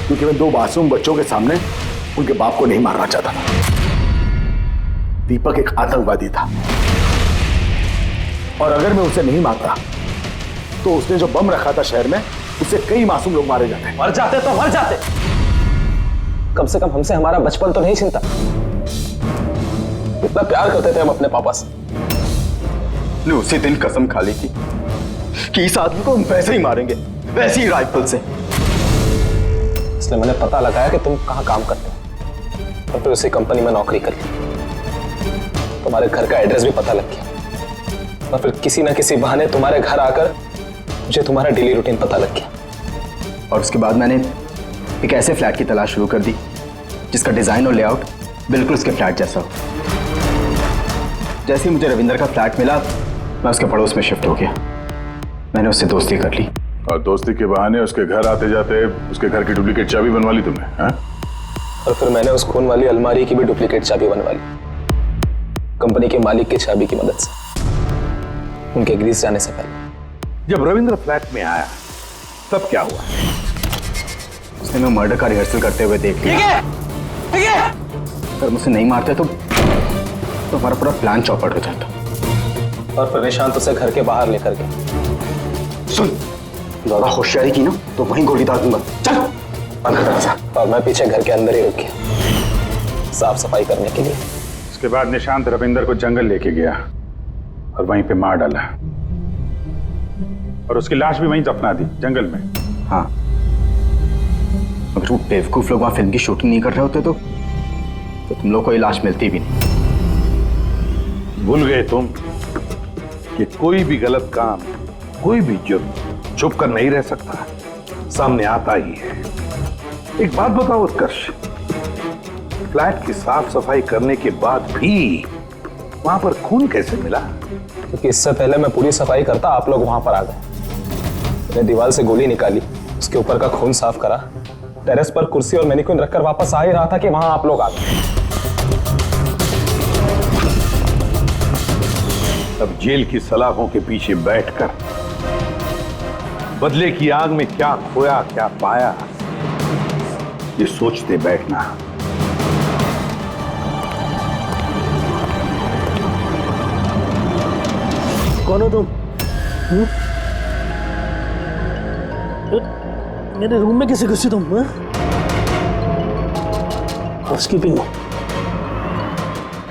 क्योंकि मैं दो मासूम बच्चों के सामने उनके बाप को नहीं मारना चाहता था। दीपक एक आतंकवादी था, और अगर मैं उसे नहीं मारता तो उसने जो बम रखा था शहर में, उससे कई मासूम लोग मारे जाते। मर जाते तो मर जाते, कम से कम हमसे हमारा बचपन तो नहीं छिनता। इतना प्यार करते थे हम अपने पापा से। ने उसी दिन कसम खा ली थी कि इस आदमी को हम वैसे ही मारेंगे, वैसे ही राइफल से। इसलिए मैंने पता लगाया कि तुम कहाँ काम करते हो, और फिर उसी कंपनी में नौकरी कर ली। तुम्हारे घर का एड्रेस भी पता लग गया, और फिर किसी ना किसी बहाने तुम्हारे घर आकर मुझे तुम्हारा डेली रूटीन पता लग गया। और उसके बाद मैंने एक ऐसे फ्लैट की तलाश शुरू कर दी जिसका डिजाइन और लेआउट बिल्कुल उसके फ्लैट जैसा हो। जैसे ही मुझे रविंदर का फ्लैट मिला, मैं उसके पड़ोस में शिफ्ट हो गया। मैंने उससे दोस्ती कर ली, और दोस्ती के बहाने उसके घर आते जाते उसके घर की डुप्लीकेट चाबी बनवा ली तुमने, हाँ? और फिर मैंने उस खून वाली अलमारी की भी डुप्लीकेट चाबी बनवा ली, कंपनी के मालिक की चाबी की मदद से, उनके ग्रीस जाने से पहले। जब रविंद्र फ्लैट में आया तब क्या हुआ? उसने मैं मर्डर का रिहर्सल करते हुए देख लिया। अगर मुझसे नहीं मारते तो हमारा पूरा प्लान चौपट हो जाता। और फिर निशांत उसे घर के बाहर लेकर गए। सुन, ज्यादा होशियारी की ना तो वहीं गोली दाग दूंगा। चल बंद कर दरवाजा। और मैं पीछे घर के अंदर ही रुक गया, साफ सफाई करने के लिए। उसके बाद निशांत रविंदर को जंगल लेके गया और वहीं पे मार डाला, और उसकी लाश भी वहीं दफना दी, जंगल में। हाँ, अगर वो बेवकूफ लोग वहां फिल्म की शूटिंग नहीं कर रहे होते तो तुम लोग को ये लाश मिलती भी नहीं। भूल गए तुम कि कोई भी गलत काम, कोई भी जुर्म छुप कर नहीं रह सकता, सामने आता ही है। एक बात बताओ उत्कर्ष, फ्लैट की साफ सफाई करने के बाद भी वहां पर खून कैसे मिला? क्योंकि इससे पहले मैं पूरी सफाई करता, आप लोग वहां पर आ गए। मैंने दीवार से गोली निकाली, उसके ऊपर का खून साफ करा, टेरेस पर कुर्सी और मैनिक्विन रखकर वापस आ ही रहा था कि वहां आप लोग आ गए। अब जेल की सलाखों के पीछे बैठकर बदले की आग में क्या खोया क्या पाया, ये सोचते बैठना। कौन हो तुम? मेरे रूम में कैसे घुसी तुम? हाउसकीपिंग हो?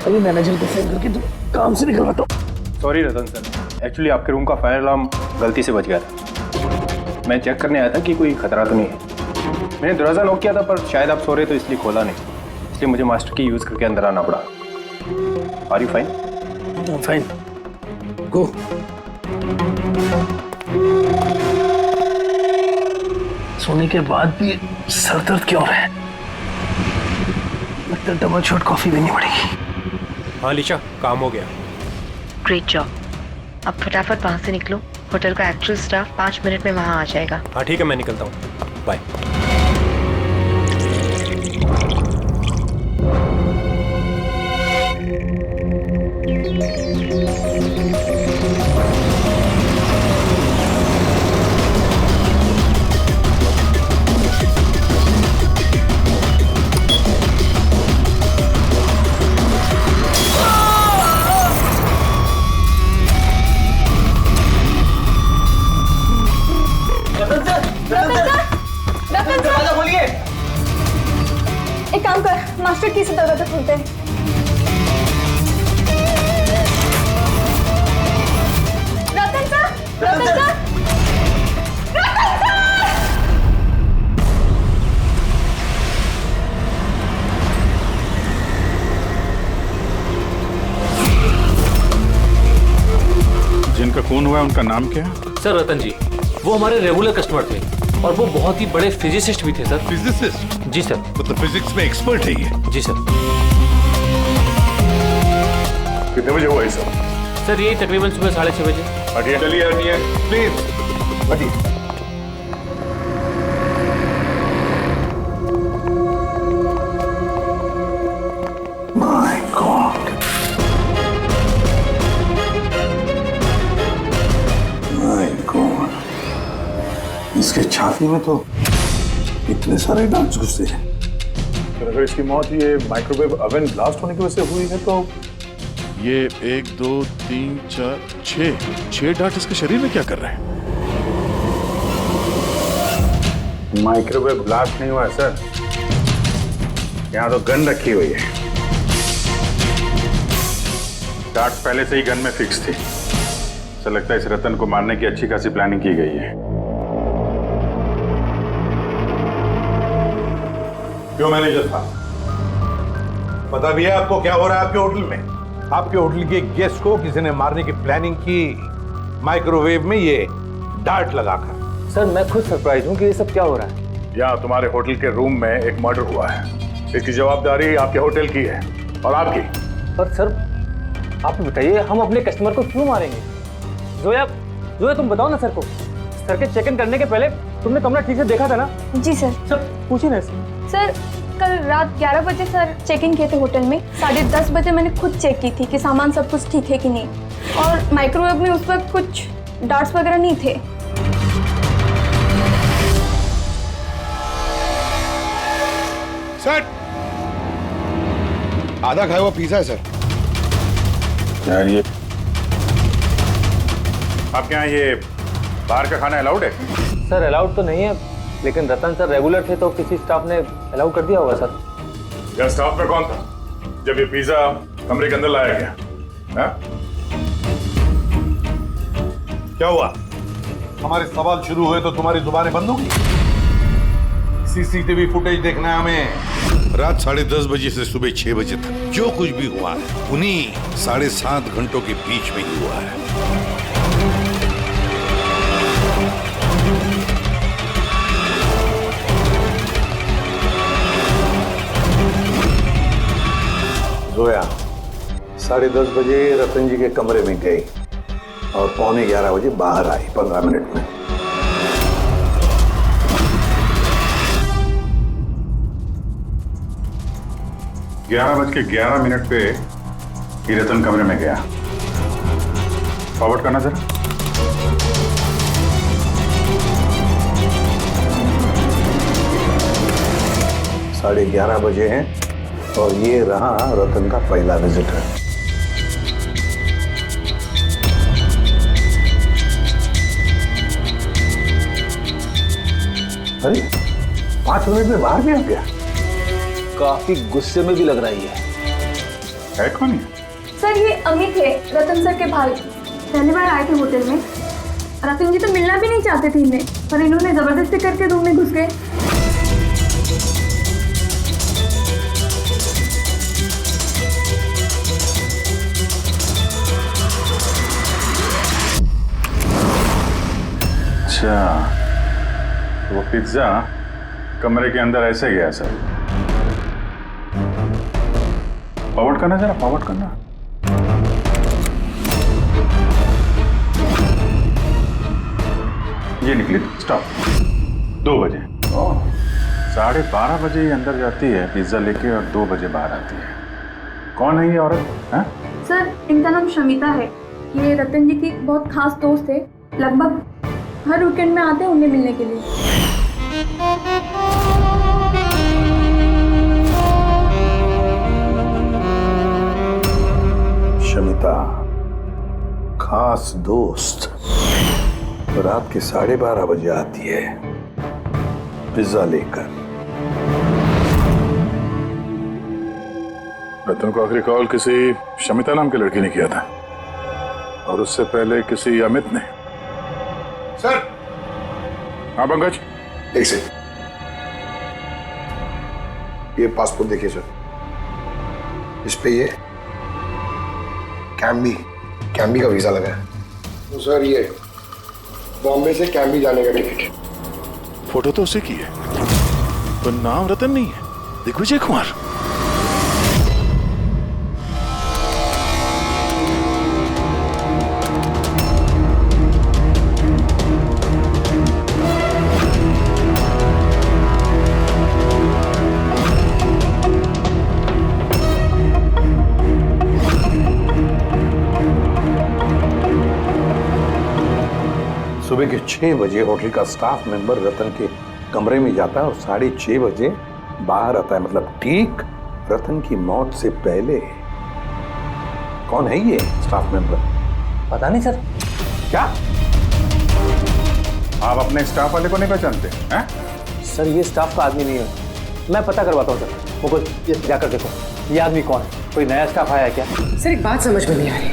अभी मैनेजर को फोन करके तुम काम से निकलवाता हूँ। सॉरी रतन सर, एक्चुअली आपके रूम का फायर अलार्म गलती से बज गया था। मैं चेक करने आया था कि कोई खतरा तो नहीं है। मैंने दरवाज़ा नॉक किया था, पर शायद आप सो रहे तो इसलिए खोला नहीं, इसलिए मुझे मास्टर की यूज़ करके अंदर आना पड़ा। Are you fine? Fine, go. सोने के बाद भी सर दर्द क्यों है? लगता है डबल शॉट कॉफी पीनी पड़ेगी। हाँ लिशा, काम हो गया। Great job. अब फटाफट वहां से निकलो, होटल का एक्चुअल स्टाफ 5 मिनट में वहां आ जाएगा। हाँ ठीक है, मैं निकलता हूँ, बाय। एक काम कर, मास्टर की से दरवाजा खोलते हैं। रतन सर, रतन सर, रतन सर! जिनका खून हुआ है उनका नाम क्या है? सर रतन जी, वो हमारे रेगुलर कस्टमर थे और वो बहुत ही बड़े फिजिसिस्ट भी थे सर। फिजिसिस्ट? जी सर। मतलब फिजिक्स में एक्सपर्ट है ये? जी सर। कितने बजे हुआ ये सब? सर यही तकरीबन सुबह 6:30 बजे। हटिए, चलिए हटिए प्लीज, हटिए। लिफाफे में तो इतने सारे डार्ट्स घुसे हैं। फिर अगर इसकी मौत ये माइक्रोवेव ओवन ब्लास्ट होने की वजह से हुई है तो ये 1 2 3 4 6 डार्ट इसके शरीर में क्या कर रहे हैं? माइक्रोवेव ब्लास्ट नहीं हुआ है सर, यहाँ तो गन रखी हुई है। डार्ट्स पहले से ही गन में फिक्स थी। ऐसा लगता है इस रतन को मारने की अच्छी खासी प्लानिंग की गई है। क्यों मैनेजर साहब, पता भी है आपको क्या हो रहा है आपके होटल में? आपके होटल के गेस्ट को किसी ने मारने की प्लानिंग की, माइक्रोवेव में ये डार्ट लगाकर। सर मैं खुद सरप्राइज हूँ कि ये सब क्या हो रहा है। यहाँ तुम्हारे होटल के रूम में एक मर्डर हुआ है, इसकी जवाबदारी आपके होटल की है और आपकी। पर सर आप बताइए, हम अपने कस्टमर को क्यों मारेंगे? जोया तुम बताओ ना सर को। सर के चेक इन करने के पहले तुमने कमरा ठीक से देखा था ना? जी सर। सर पूछिए ना सर, कल रात 11 बजे सर चेक इन किए थे होटल में। 10:30 बजे मैंने खुद चेक की थी कि सामान सब कुछ ठीक है कि नहीं, और माइक्रोवेव में उस वक्त कुछ डार्ट्स वगैरह नहीं थे। सर आधा खाया हुआ पिज़्ज़ा है सर। यार ये आपके यहाँ ये बाहर का खाना अलाउड है? सर अलाउड तो नहीं है, लेकिन रतन सर रेगुलर थे तो किसी स्टाफ ने अलाउ कर दिया होगा सर। यार स्टाफ में कौन था जब ये पिज़्ज़ा कमरे के अंदर लाया गया? हा? क्या हुआ? हमारे सवाल शुरू हुए तो तुम्हारी जुबानें बंद हो गई? सीसीटीवी फुटेज देखना है हमें। रात 10:30 बजे से सुबह 6 बजे तक जो कुछ भी हुआ है उन्हीं 7.5 घंटों के बीच में ही हुआ है। जोया 10:30 बजे रतन जी के कमरे में गई और 11:15 बजे बाहर आई 15 मिनट में। ग्यारह बज के 11 मिनट पे ही रतन कमरे में गया। फॉरवर्ड करना सर। साढ़े 11 बजे हैं और ये रहा रतन का पहला विजिटर। अरे 5 मिनट में बाहर भी आ गया। काफी गुस्से में भी लग रही है कौन है? सर ये अमित है, रतन सर के भाई। पहली बार आए थे होटल में। रतन जी तो मिलना भी नहीं चाहते थे इन्हें, पर इन्होंने जबरदस्ती करके रूम में घुस गए। अच्छा, वो पिज्जा कमरे के अंदर ऐसे गया सर। फॉरवर्ड करना जरा, फॉरवर्ड करना। ये निकली स्टॉप 2 बजे। 12:30 बजे ये अंदर जाती है पिज्जा लेके और 2 बजे बाहर आती है। कौन है ये औरत? है सर इनका नाम शमिता है। ये रतन जी की बहुत खास दोस्त है। लगभग हर वीकेंड में आते हैं उन्हें मिलने के लिए। शमिता खास दोस्त रात के 12:30 बजे आती है पिज्जा लेकर। रतन को आखिरी कॉल किसी शमिता नाम के लड़की ने किया था और उससे पहले किसी अमित ने। सर। हाँ पंकज। एक सेकंड, ये पासपोर्ट देखिए सर। इस पे ये कैम्बी का वीजा लगा है। तो सर ये बॉम्बे से कैम्बी जाने का टिकट है। फोटो तो उसे की है, पर नाम रतन नहीं है, दिग्विजय कुमार। सुबह सुबह के 6 बजे होटल का स्टाफ मेंबर रतन के कमरे में जाता है और 6:30 बजे बाहर आता है, मतलब ठीक रतन की मौत से पहले। कौन है ये स्टाफ मेंबर? पता नहीं सर। क्या आप अपने स्टाफ वाले को नहीं पहचानते हैं? सर ये स्टाफ का आदमी नहीं है, मैं पता करवाता हूँ सर। मुकुल ये जाकर देखो ये आदमी कौन है, कोई नया स्टाफ आया है क्या? सर एक बात समझ में नहीं आ रही,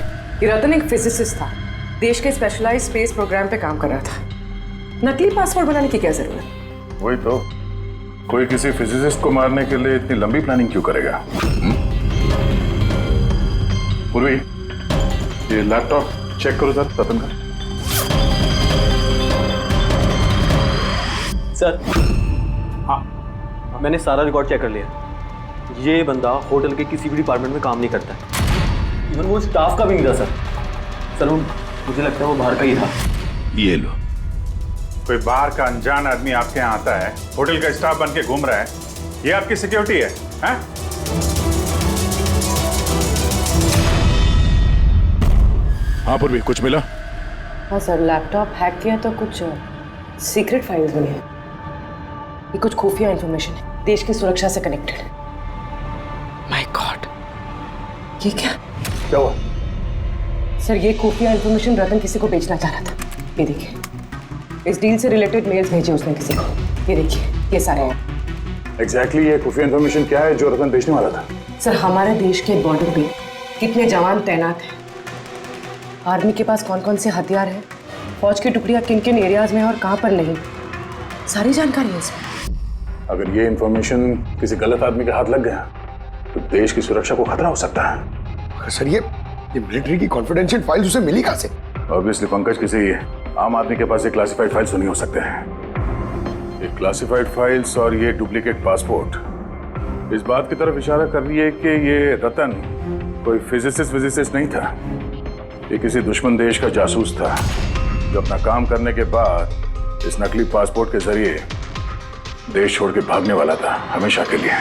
ये रतन एक फिजिसिस्ट था, देश के स्पेशलाइज्ड स्पेस प्रोग्राम पे काम कर रहा था। नकली पासपोर्ट बनाने की क्या जरूरत? वही तो, कोई किसी फिजिसिस्ट को मारने के लिए इतनी लंबी प्लानिंग क्यों करेगा? पूर्वी ये लैपटॉप चेक करो सर रतन का। सर हाँ, मैंने सारा रिकॉर्ड चेक कर लिया। ये बंदा होटल के किसी भी डिपार्टमेंट में काम नहीं करता है, इवन वो स्टाफ का भी नहीं था सर। सर मुझे लगता है वो बाहर का ही था। ये लो, कोई बाहर का अनजान आदमी आपके यहाँ आता है, होटल का स्टाफ बन के घूम रहा है, ये आपकी सिक्योरिटी है? हाँ पूर्वी, कुछ मिला? हाँ सर, लैपटॉप हैक किया तो कुछ सीक्रेट फाइल्स मिली हैं। ये कुछ खुफिया इंफॉर्मेशन है, देश की सुरक्षा से कनेक्टेड। माय गॉड, ये क्या हुआ? सर ये खुफिया इंफॉर्मेशन रतन किसी को बेचना चाह रहा था। ये देखिए, इस डील से रिलेटेड मेल्स भेजे उसने किसी को। ये देखिए, ये सारे हैं। एग्जैक्टली ये खुफिया इंफॉर्मेशन क्या है जो रतन बेचने वाला था? सर हमारे देश के बॉर्डर पे कितने जवान तैनात हैं, आर्मी के पास कौन कौन से हथियार हैं, फौज की टुकड़ियां किन किन एरियाज में और कहां पर नहीं, सारी जानकारी है इसमें। अगर ये इंफॉर्मेशन किसी गलत आदमी के हाथ लग गया तो देश की सुरक्षा को खतरा हो सकता है। सर ये मिलिट्री की कॉन्फिडेंशियल फाइल्स उसे मिली कहां से? ऑब्वियसली पंकज, किसी आम आदमी के पास ये क्लासिफाइड फाइल्स नहीं हो सकते हैं। ये क्लासिफाइड फाइल्स और ये डुप्लीकेट पासपोर्ट इस बात की तरफ इशारा कर रही है कि ये रतन कोई फिजिसिस्ट नहीं था, ये किसी दुश्मन देश का जासूस था जो अपना काम करने के बाद इस नकली पासपोर्ट के जरिए देश छोड़ के भागने वाला था हमेशा के लिए।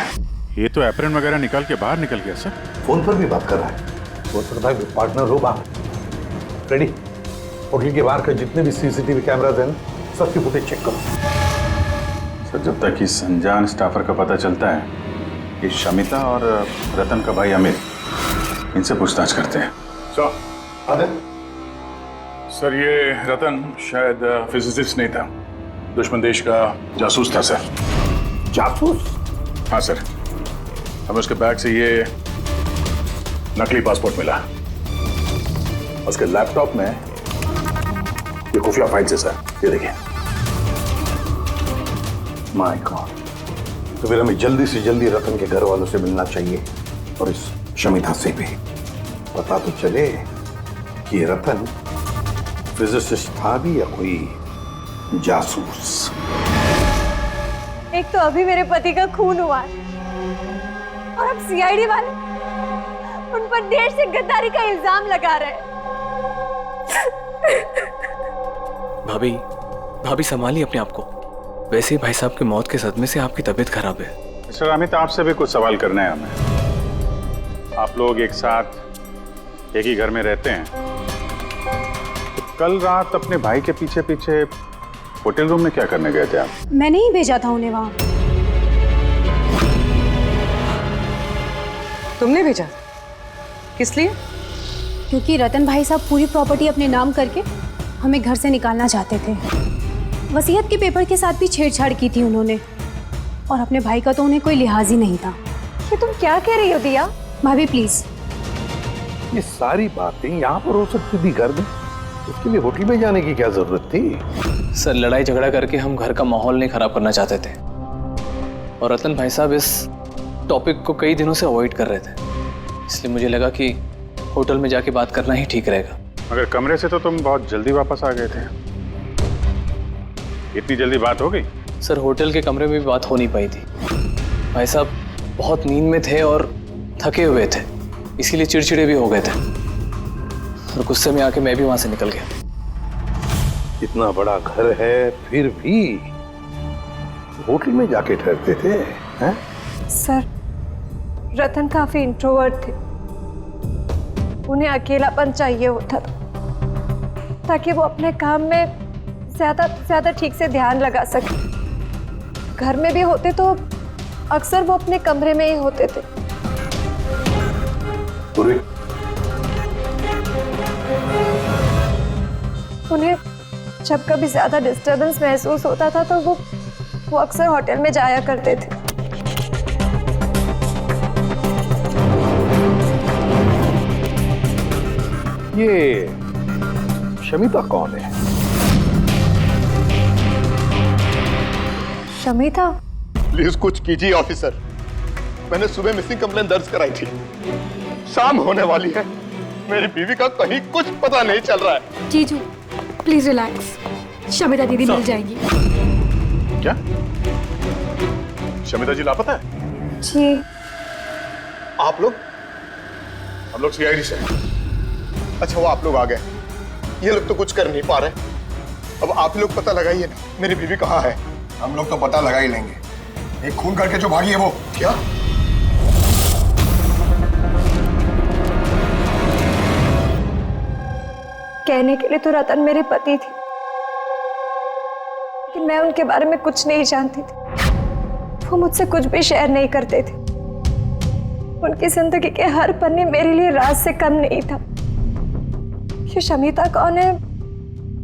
ये तो एप्रन वगैरह निकाल के बाहर निकल गया सर। फोन पर भी बात कर रहा है। वो तो भाई पार्टनर हो बात। रेडी, होटल के बाहर के जितने भी सीसीटीवी कैमराज हैं सबकी फुटेज चेक करो। सर जब तक इस अनजान स्टाफर का पता चलता है, ये शमिता और रतन का भाई अमित, इनसे पूछताछ करते हैं। सर ये रतन शायद फिजिसिस्ट नहीं था, दुश्मन देश का जासूस था सर। जासूस? हाँ सर, हमें उसके बैग से ये नकली पासपोर्ट मिला, उसके लैपटॉप में ये खुफिया फाइल्स है सर, ये देखिए। माय गॉड, तो फिर हमें जल्दी से जल्दी रतन के घर वालों से मिलना चाहिए और इस शमिता से भी पता तो चले कि ये रतन फिजिसिस्ट था भी या कोई जासूस। एक तो अभी मेरे पति का खून हुआ है और अब सीआईडी वाले उन पर देश से गद्दारी का इल्जाम लगा रहे हैं। भाभी संभालिए अपने आप को। वैसे भाई साहब की मौत के सदमे से आपकी तबीयत खराब है। मिस्टर अमित, आपसे भी कुछ सवाल करना है हमें। आप लोग एक साथ एक ही घर में रहते हैं, तो कल रात अपने भाई के पीछे पीछे होटल रूम में क्या करने गए थे आप? मैंने ही भेजा था उन्हें वहां। तुमने भेजा? किस लिए? क्योंकि रतन भाई साहब पूरी प्रॉपर्टी अपने नाम करके हमें घर से निकालना चाहते थे। वसीयत के पेपर के साथ भी छेड़छाड़ की थी उन्होंने, और अपने भाई का तो उन्हें कोई लिहाज ही नहीं था। ये तुम क्या कह रही हो दिया? भाभी प्लीज। ये सारी बातें यहाँ पर हो सकती थी घर में, उसके लिए होटल में जाने की क्या जरूरत थी? सर लड़ाई झगड़ा करके हम घर का माहौल नहीं खराब करना चाहते थे, और रतन भाई साहब इस टॉपिक को कई दिनों से अवॉइड कर रहे थे, इसलिए मुझे लगा कि होटल में जाके बात करना ही ठीक रहेगा। मगर कमरे से तो तुम बहुत जल्दी वापस आ गए थे, इतनी जल्दी बात हो गई? सर होटल के कमरे में भी बात हो नहीं पाई थी। भाई साहब बहुत नींद में थे और थके हुए थे, इसीलिए चिड़चिड़े भी हो गए थे, और गुस्से में आके मैं भी वहां से निकल गया। इतना बड़ा घर है फिर भी होटल में जाके ठहरते थे हैं? सर रतन काफी इंट्रोवर्ट थे, उन्हें अकेलापन चाहिए होता था ताकि वो अपने काम में ज्यादा ठीक से ध्यान लगा सके। घर में भी होते तो अक्सर वो अपने कमरे में ही होते थे। उन्हें जब कभी ज्यादा डिस्टरबेंस महसूस होता था तो वो अक्सर होटल में जाया करते थे। ये शमिता कौन है? शमिता? प्लीज कुछ कीजिए ऑफिसर। मैंने सुबह मिसिंग कंप्लेन दर्ज कराई थी, शाम होने वाली है, मेरी बीवी का कहीं कुछ पता नहीं चल रहा है। जीजू प्लीज रिलैक्स, शमिता दीदी मिल जाएगी। क्या शमिता जी लापता है? जी। आप लोग? हम लोग सीआईडी से। अच्छा, वो आप लोग आ गए। ये लोग तो कुछ कर नहीं पा रहे। अब आप लोग पता लगाइए ना, मेरी बीवी कहाँ है। हम लोग तो पता लगा ही लेंगे। एक खून करके जो भागी है वो। क्या? कहने के लिए तो रतन मेरे पति थे, लेकिन मैं उनके बारे में कुछ नहीं जानती थी। वो मुझसे कुछ भी शेयर नहीं करते थे। उनकी जिंदगी के हर पन्ने मेरे लिए राज से कम नहीं था। ये शमिता कौन है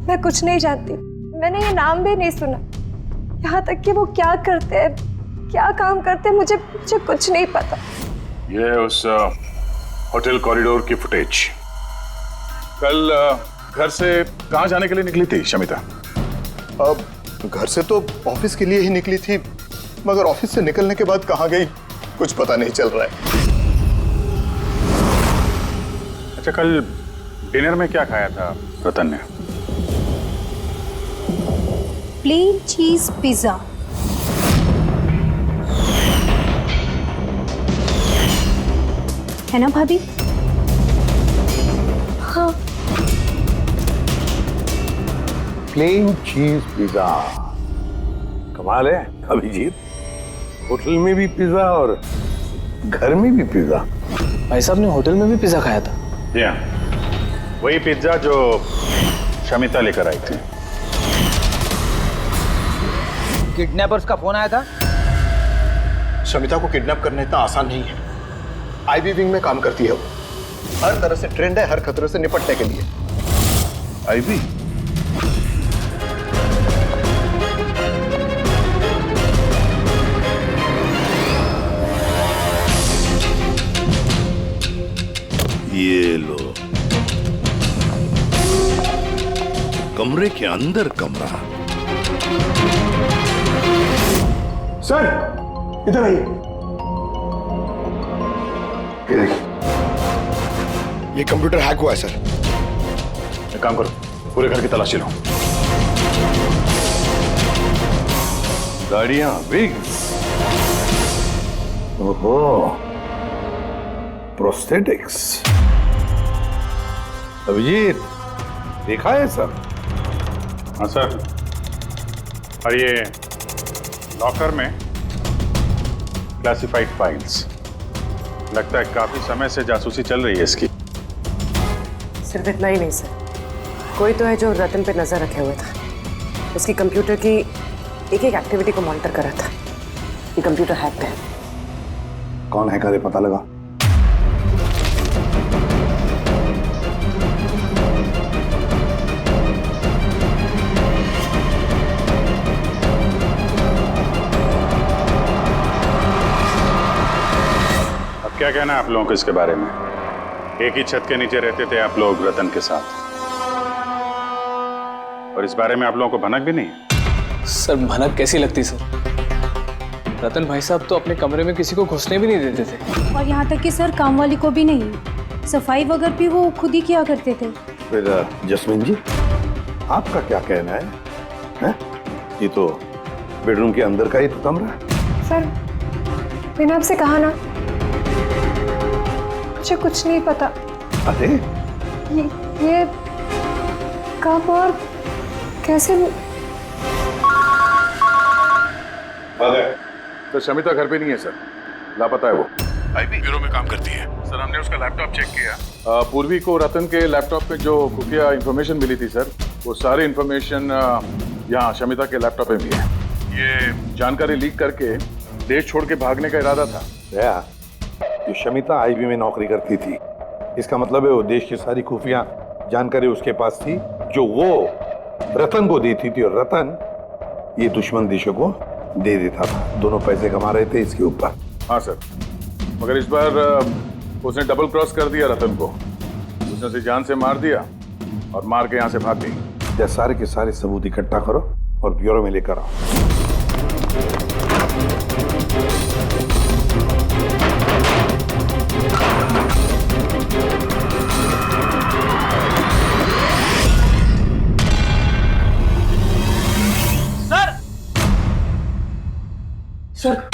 मैं कुछ नहीं जानती। मैंने ये नाम भी नहीं सुना। यहाँ तक कि वो क्या करते हैं, क्या काम करते हैं, मुझे कुछ नहीं पता। ये है उस होटल कॉरिडोर की फुटेज। कल घर से कहाँ जाने के लिए निकली थी शमिता? अब घर से तो ऑफिस के लिए ही निकली थी, मगर ऑफिस से निकलने के बाद कहाँ गई कुछ पता नहीं चल रहा है। अच्छा, कल डिनर में क्या खाया था रतन ने? प्लेन चीज पिज्जा। है ना भाभी? हाँ। प्लेन चीज पिज्जा, कमाल है अभिजीत। होटल में भी पिज्जा और घर में भी पिज्जा। भाई साहब ने होटल में भी पिज्जा खाया था? वही पिज्जा जो शमिता लेकर आई थी। किडनैपर्स का फोन आया था? शमिता को किडनैप करना इतना आसान नहीं है। आईबी विंग में काम करती है वो। हर तरह से ट्रेंड है हर खतरे से निपटने के लिए। आईबी? ये लो, कमरे के अंदर कमरा। सर इधर आइए। ये कंप्यूटर हैक हुआ है सर। एक काम करो, पूरे घर की तलाशी लो। गाड़ियां, विग्स, ओहो, प्रोस्थेटिक्स। अभिजीत देखा है सर? हाँ सर। और ये लॉकर में क्लासिफाइड फाइल्स। लगता है काफी समय से जासूसी चल रही है इसकी। सिर्फ इतना ही नहीं सर, कोई तो है जो रतन पे नजर रखे हुए था। उसकी कंप्यूटर की एक एक एक्टिविटी को मॉनिटर कर रहा था। ये कंप्यूटर हैक है। कौन हैकर है पता लगा? क्या कहना है आप लोगों को इसके बारे में? एक ही छत के नीचे रहते थे आप लोग रतन के साथ, और इस बारे में आप लोगों को भनक भी नहीं है? सर भनक कैसी लगती सर? रतन भाई साहब तो अपने कमरे में किसी को घुसने भी नहीं देते थे। और यहाँ तक कि सर काम वाली को भी नहीं, सफाई वगैरह भी वो खुद ही किया करते थे। फिर जस्मीन जी आपका क्या कहना है? ये तो बेडरूम के अंदर का ही तो कमरा है। सर मैंने आपसे कहा ना, मुझे कुछ नहीं पता। अरे ये कब और कैसे? तो शमिता घर पे नहीं है सर, लापता है वो। आईबी ब्यूरो में काम करती है सर। हमने उसका लैपटॉप चेक किया। पूर्वी को रतन के लैपटॉप पे जो खुफिया इंफॉर्मेशन मिली थी सर, वो सारी इंफॉर्मेशन यहाँ शमिता के लैपटॉप में भी है। ये जानकारी लीक करके देश छोड़ के भागने का इरादा था। दया, ये शमिता आईबी में नौकरी करती थी, इसका मतलब है वो देश की सारी खुफिया जानकारी उसके पास थी जो वो रतन को देती थी, और रतन ये दुश्मन देशों को दे देता था। दोनों पैसे कमा रहे थे इसके ऊपर। हाँ सर, मगर इस बार उसने डबल क्रॉस कर दिया रतन को। उसने उसे जान से मार दिया और मार के यहाँ से भाग गई। या सारे के सारे सबूत इकट्ठा करो और ब्यूरो में लेकर आओ। सर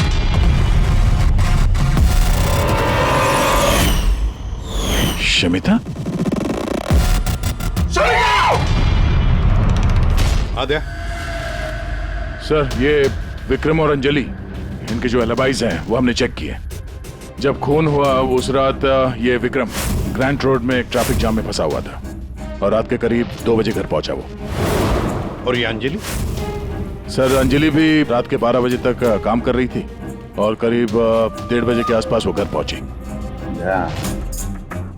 शमिता? आद्या। सर, ये विक्रम और अंजलि, इनके जो एलिबाइज हैं वो हमने चेक किए। जब खून हुआ उस रात ये विक्रम ग्रैंड रोड में एक ट्रैफिक जाम में फंसा हुआ था और रात के करीब 2 बजे घर पहुंचा वो। और ये अंजलि? सर, अंजलि भी रात के 12 बजे तक काम कर रही थी और करीब 1:30 बजे के आसपास वो घर पहुंची।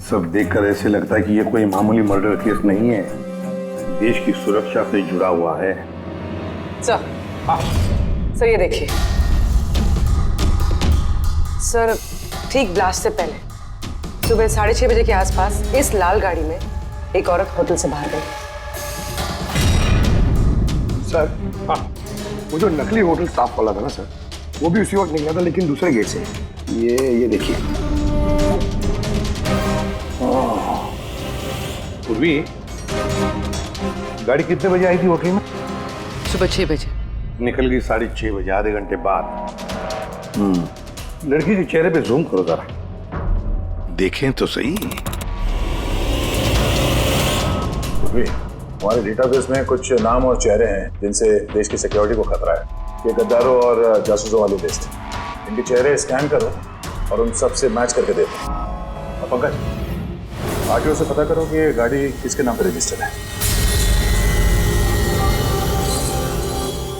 सब देखकर ऐसे लगता है कि ये कोई मामूली मर्डर केस नहीं है, देश की सुरक्षा से जुड़ा हुआ है। सर ये देखिए सर, ठीक ब्लास्ट से पहले सुबह 6:30 बजे के आसपास इस लाल गाड़ी में एक औरत होटल से बाहर गई। सर, हाँ, वो जो नकली होटल स्टाफ वाला था ना सर, वो भी उसी वक्त निकला था, लेकिन दूसरे गेट से। ये देखिए। पूर्वी, गाड़ी कितने बजे आई थी होटल में? सुबह 6 बजे। निकल गई 6:30 बजे, आधे घंटे बाद। लड़की के चेहरे पे जूम करो जरा, देखें तो सही। हमारे डेटाबेस में कुछ नाम और चेहरे हैं जिनसे देश की सिक्योरिटी को खतरा है। ये गद्दारों और जासूसों वाली लिस्ट है। इनके चेहरे स्कैन करो और उन सब से मैच करके देखो। अब पंकज, आरटीओ से पता करो कि ये गाड़ी किसके नाम पर रजिस्टर्ड है।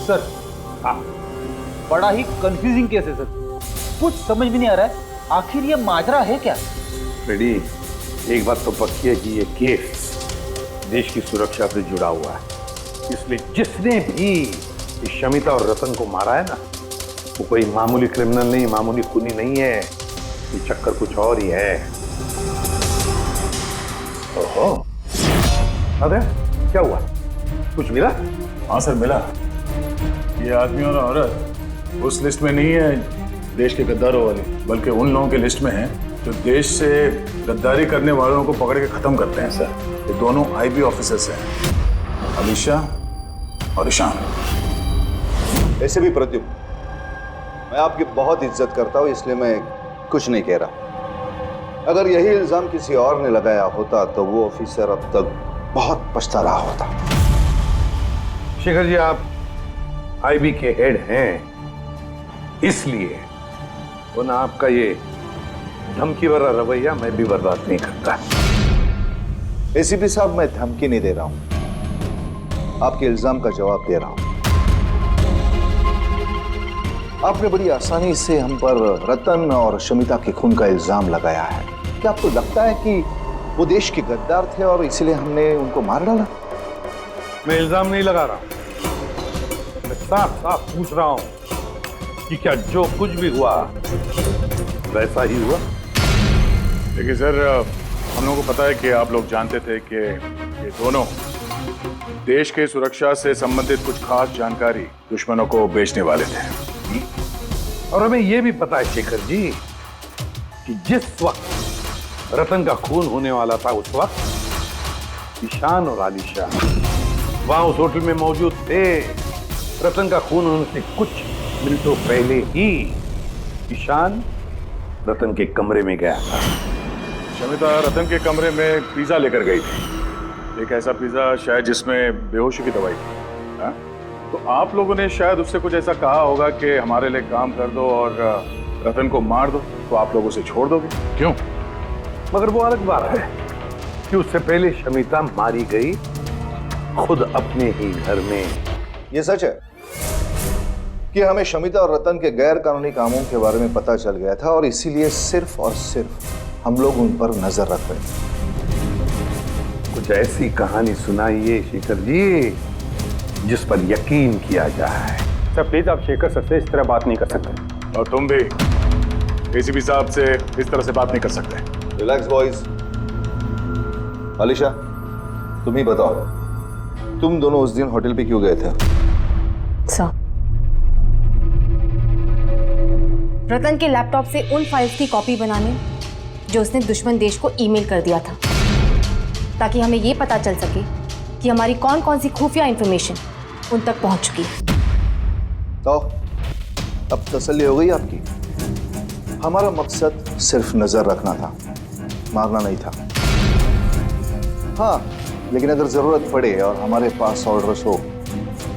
सर, बड़ा ही कंफ्यूजिंग केस है सर, कुछ समझ भी नहीं आ रहा है आखिर ये माजरा है क्या। रेडी, एक बात तो पक्की है कि ये केस देश की सुरक्षा से जुड़ा हुआ है, इसलिए जिसने भी इस शमिता और रतन को मारा है ना, वो कोई मामूली क्रिमिनल नहीं, मामूली खूनी नहीं है। ये चक्कर कुछ और ही है। ओहो, अरे क्या हुआ, कुछ मिला? हाँ सर, मिला। ये आदमी और औरत उस लिस्ट में नहीं है देश के गद्दारों वाली, बल्कि उन लोगों के लिस्ट में है जो देश से गद्दारी करने वालों को पकड़ के खत्म करते हैं सर। ये दोनों आईबी ऑफिसर्स हैं, अलीशा और ईशान। ऐसे भी प्रद्युम्न, मैं आपकी बहुत इज्जत करता हूं, इसलिए मैं कुछ नहीं कह रहा। अगर यही इल्जाम किसी और ने लगाया होता तो वो ऑफिसर अब तक बहुत पछता रहा होता। शेखर जी, आप आईबी के हेड हैं, इसलिए वो ना आपका ये धमकी भरा रवैया मैं भी बर्दाश्त नहीं करता। एसीपी साहब, मैं धमकी नहीं दे रहा हूं, आपके इल्जाम का जवाब दे रहा हूं। आपने बड़ी आसानी से हम पर रतन और शमिता के खून का इल्जाम लगाया है। क्या आपको लगता है कि वो देश के गद्दार थे और इसलिए हमने उनको मार डाला? मैं इल्जाम नहीं लगा रहा, मैं साफ साफ पूछ रहा हूं कि क्या जो कुछ भी हुआ वैसा ही हुआ? देखिए सर, हम लोगों को पता है कि आप लोग जानते थे कि ये दोनों देश के सुरक्षा से संबंधित कुछ खास जानकारी दुश्मनों को बेचने वाले थे। और हमें यह भी पता है शेखर जी कि जिस वक्त रतन का खून होने वाला था, उस वक्त ईशान और आलिशा वहां उस होटल में मौजूद थे। रतन का खून होने से कुछ मिनटों पहले ही ईशान रतन के कमरे में गया था। शमिता रतन के कमरे में पिज्जा लेकर गई थी, एक ऐसा पिज्जा शायद जिसमें बेहोशी की दवाई थी। हाँ? तो आप लोगों ने शायद उससे कुछ ऐसा कहा होगा कि हमारे लिए काम कर दो और रतन को मार दो, तो आप लोग उसे छोड़ दोगे। क्यों? मगर वो अलग बात है कि उससे पहले शमिता मारी गई खुद अपने ही घर में, ये सच है कि हमें शमिता और रतन के गैर कानूनी कामों के बारे में पता चल गया था और इसीलिए सिर्फ और सिर्फ हम लोग उन पर नजर रख रहे थे। कुछ ऐसी कहानी सुनाइए शेखर जी जिस पर यकीन किया जाए। सर प्लीज आप शेखर सर से इस तरह बात नहीं कर सकते। और तुम भी एसीपी साहब से इस तरह से बात नहीं कर सकते। Relax boys. अलीशा तुम ही बताओ, तुम दोनों उस दिन होटल पे क्यों गए थे? रतन के लैपटॉप से उन फाइल्स की कॉपी बनाने जो उसने दुश्मन देश को ईमेल कर दिया था, ताकि हमें ये पता चल सके कि हमारी कौन कौन सी खुफिया इंफॉर्मेशन उन तक पहुंच चुकी है। तो अब तसल्ली हो गई आपकी? हमारा मकसद सिर्फ नजर रखना था, मारना नहीं था। हाँ, लेकिन अगर जरूरत पड़े और हमारे पास ऑर्डर्स हो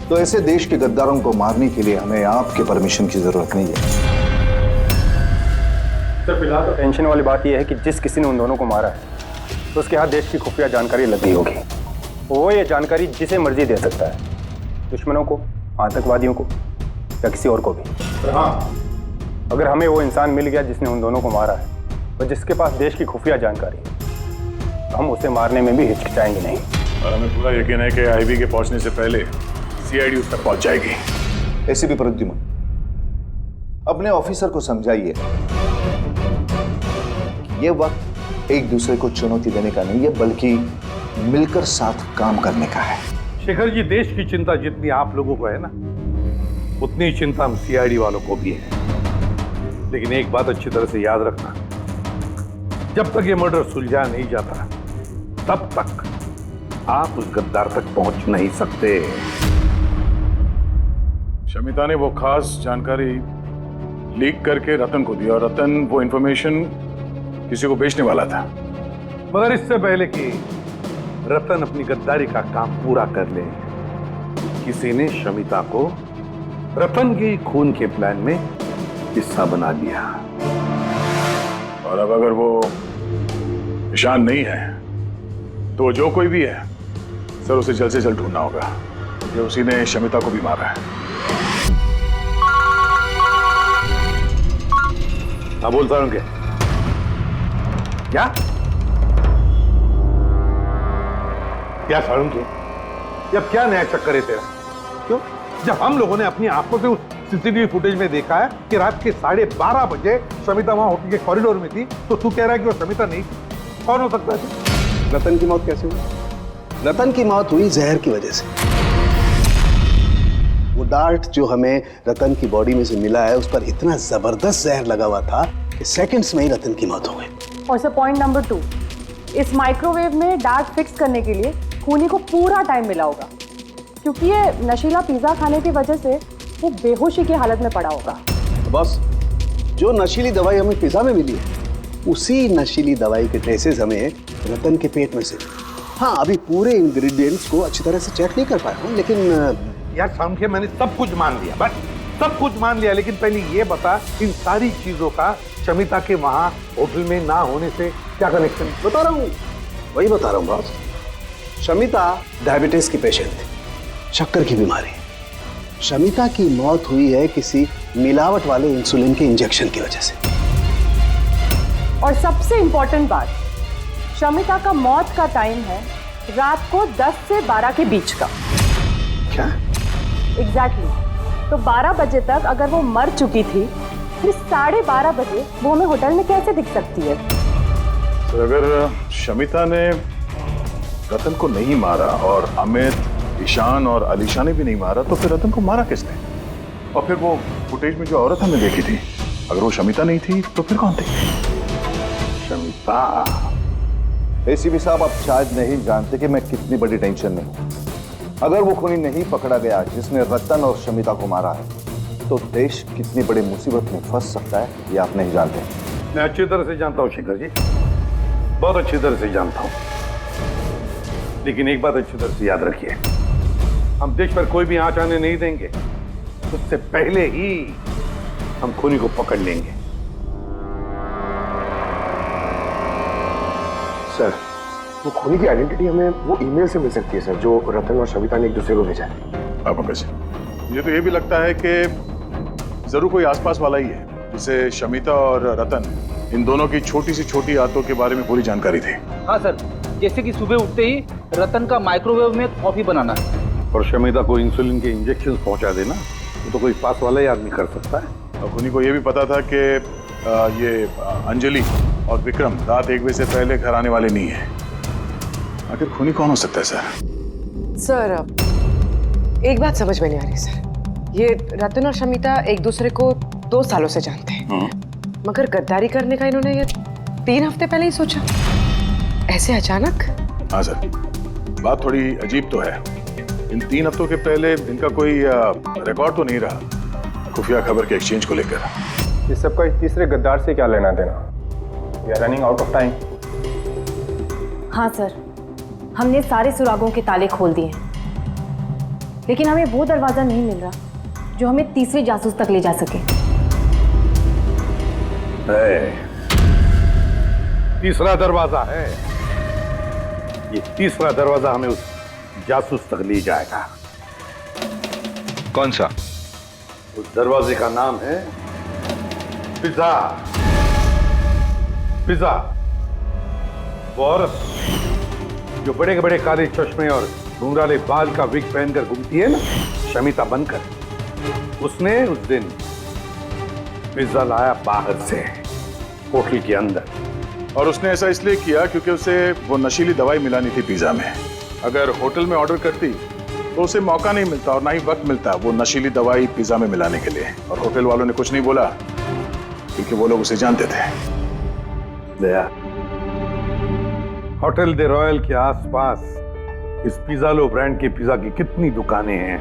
तो ऐसे देश के गद्दारों को मारने के लिए हमें आपके परमिशन की जरूरत नहीं है। सर फिलहाल तो टेंशन वाली बात यह है कि जिस किसी ने उन दोनों को मारा है तो उसके हाथ देश की खुफिया जानकारी लग गई होगी। वो ये जानकारी जिसे मर्जी दे सकता है, दुश्मनों को, आतंकवादियों को या किसी और को भी। हाँ, अगर हमें वो इंसान मिल गया जिसने उन दोनों को मारा है और जिसके पास देश की खुफिया जानकारी है, तो हम उसे मारने में भी हिचकिचाएंगे नहीं। और हमें पूरा यकीन है कि आईबी के पहुंचने से पहले सीआईडी उस तक पहुंच जाएगी। एसीपी प्रद्युमन, अपने ऑफिसर को समझाइए ये वक्त एक दूसरे को चुनौती देने का नहीं है, बल्कि मिलकर साथ काम करने का है। शेखर जी, देश की चिंता जितनी आप लोगों को है ना, उतनी चिंता हम सीआईडी वालों को भी है। लेकिन एक बात अच्छी तरह से याद रखना, जब तक ये मर्डर सुलझा नहीं जाता तब तक आप उस गद्दार तक पहुंच नहीं सकते। शमिता ने वो खास जानकारी लीक करके रतन को दी और रतन वो इंफॉर्मेशन किसी को बेचने वाला था। मगर इससे पहले कि रतन अपनी गद्दारी का काम पूरा कर ले, किसी ने शमिता को रतन के खून के प्लान में हिस्सा बना लिया। और अब अगर वो ईशान नहीं है तो जो कोई भी है सर, उसे जल्द से जल्द ढूंढना होगा क्योंकि उसी ने शमिता को भी मारा है। हाँ, बोलता हूं क्या क्या सारुण के, अब क्या नया चक्कर है तेरा? क्यों? जब हम लोगों ने अपनी आंखों से उस सीसीटीवी फुटेज में देखा है कि रात के 12:30 बजे शमिता वहां होटल के कॉरिडोर में थी, तो तू कह रहा है कि वो शमिता नहीं थी? कौन हो सकता है? रतन की मौत कैसे हुई? रतन की मौत हुई जहर की वजह से। वो डार्ट जो हमें रतन की बॉडी में से मिला है, उस पर इतना जबरदस्त जहर लगा हुआ था कि सेकंड्स में ही रतन की मौत हो गई। और सर पॉइंट नंबर 2, इस माइक्रोवेव में डार्ट फिक्स करने के लिए खूनी को पूरा टाइम मिला होगा, क्योंकि ये नशीला पिज्जा खाने की वजह से वो बेहोशी की हालत में पड़ा होगा। तो बस जो नशीली दवाई हमें पिज्जा में मिली है, उसी नशीली दवाई के ट्रेसेस हमें रतन के पेट में से। हाँ, अभी पूरे इंग्रेडिएंट्स को अच्छी तरह से चेक नहीं कर पाया हूँ, लेकिन यार सामने मैंने सब कुछ मान लिया, बस सब कुछ मान लिया, लेकिन पहले ये बता, इन सारी चीजों का शमिता के वहां होटल में ना होने से क्या कनेक्शन? बता रहा हूँ, वही बता रहा हूँ बॉस। शमिता डायबिटीज की पेशेंट थी, शक्कर की बीमारी। शमिता की मौत हुई है किसी मिलावट वाले इंसुलिन के इंजेक्शन की वजह से। और सबसे इंपॉर्टेंट बात, शमिता का मौत का टाइम है रात को 10 से 12 के बीच का। क्या? एग्जैक्टली। तो 12 बजे तक अगर वो मर चुकी थी, फिर 12:30 बजे वो हमें होटल में कैसे दिख सकती है? तो अगर शमिता ने रतन को नहीं मारा और अमित, ईशान और अलीशा ने भी नहीं मारा, तो फिर रतन को मारा किसने? और फिर वो फुटेज में जो औरत हमने देखी थी, अगर वो शमिता नहीं थी तो फिर कौन थी? शमिता। एसीपी साहब, आप शायद नहीं जानते कि मैं कितनी बड़ी टेंशन में हूं। अगर वो खूनी नहीं पकड़ा गया जिसने रतन और शमिता को मारा है, तो देश कितनी बड़ी मुसीबत में फंस सकता है, ये आप नहीं जानते। मैं अच्छी तरह से जानता हूँ शेखर जी, बहुत अच्छी तरह से जानता हूँ। लेकिन एक बात अच्छी तरह से याद रखिए, हम देश पर कोई भी आंच आने नहीं देंगे। उससे पहले ही हम खूनी को पकड़ लेंगे। सर, वो खूनी की आइडेंटिटी हमें वो ईमेल से मिल सकती है सर, जो रतन और शमिता ने एक दूसरे को भेजा है। आप मुझे तो ये भी लगता है कि जरूर कोई आसपास वाला ही है जिसे शमिता और रतन इन दोनों की छोटी से छोटी आदतों के बारे में पूरी जानकारी थी। हाँ सर, जैसे कि सुबह उठते ही रतन का माइक्रोवेव में कॉफी बनाना और शमिता को इंसुलिन के इंजेक्शन पहुंचा देना, वो तो कोई पास वाला ही आदमी कर सकता है। और खुनी को ये भी पता था कि ये अंजलि और विक्रम रात 1 बजे से पहले घर आने वाले नहीं है। आखिर खूनी कौन हो सकता है सर? सर एक बात समझ में नहीं आ रही सर, ये रतन और शमिता एक दूसरे को 2 सालों से जानते हैं, मगर गद्दारी करने का इन्होंने ये 3 हफ्ते पहले ही सोचा, ऐसे अचानक? हाँ सर, बात थोड़ी अजीब तो है। इन 3 हफ्तों के पहले इनका कोई रिकॉर्ड तो नहीं रहा खुफिया खबर के एक्सचेंज को लेकर। इस सबका इस तीसरे गद्दार से क्या लेना देना? We are running out of time. हाँ सर, हमने सारे सुरागों के ताले खोल दिए हैं, लेकिन हमें वो दरवाजा नहीं मिल रहा जो हमें तीसरे जासूस तक ले जा सके। तीसरा दरवाजा है, ये तीसरा दरवाजा हमें उस जासूस तक ले जाएगा। कौन सा? उस दरवाजे का नाम है पिज़्ज़ा। पिज़्ज़ा वो औरत जो बड़े बड़े काले चश्मे और घुंघराले बाल का विग पहनकर घूमती है ना, शमिता बनकर, उसने उस दिन पिज़्ज़ा लाया बाहर से होटल के अंदर। और उसने ऐसा इसलिए किया क्योंकि उसे वो नशीली दवाई मिलानी थी पिज़्ज़ा में। अगर होटल में ऑर्डर करती तो उसे मौका नहीं मिलता और ना ही वक्त मिलता वो नशीली दवाई पिज़्ज़ा में मिलाने के लिए। और होटल वालों ने कुछ नहीं बोला क्योंकि वो लोग उसे जानते थे। दया, होटल दे रॉयल के आसपास इस पिज़्ज़ालो ब्रांड के पिज़्ज़ा की कितनी दुकानें हैं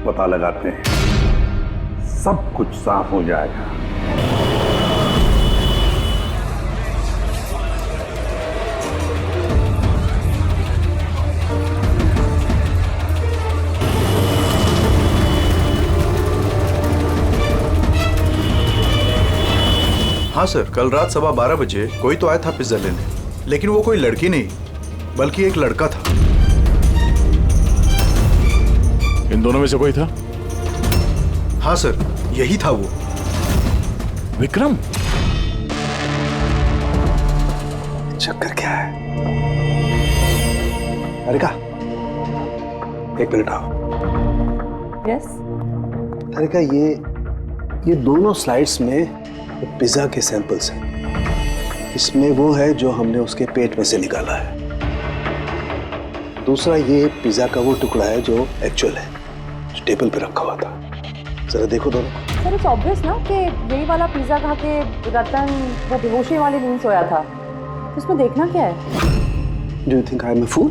पता लगाते हैं, सब कुछ साफ हो जाएगा। हाँ सर, कल रात 12:15 बजे कोई तो आया था पिज्जा लेने, लेकिन वो कोई लड़की नहीं बल्कि एक लड़का था। इन दोनों में से कोई था? हाँ सर, यही था वो। विक्रम? चक्कर क्या है? अरिका, 1 मिनट आओ। यस। अरिका, ये दोनों स्लाइड्स में पिज्जा के सैंपल्स हैं। इसमें वो है जो हमने उसके पेट में से निकाला है, दूसरा ये पिज्जा का वो टुकड़ा है जो एक्चुअल है, जो टेबल पे रखा हुआ था। जरा देखो दोनों। सर इट्स ऑब्वियस ना कि यही वाला पिज्जा खा के रतन वो बेहोशी वाली नींद सोया था, इसमें देखना क्या है? Do you think I am a fool?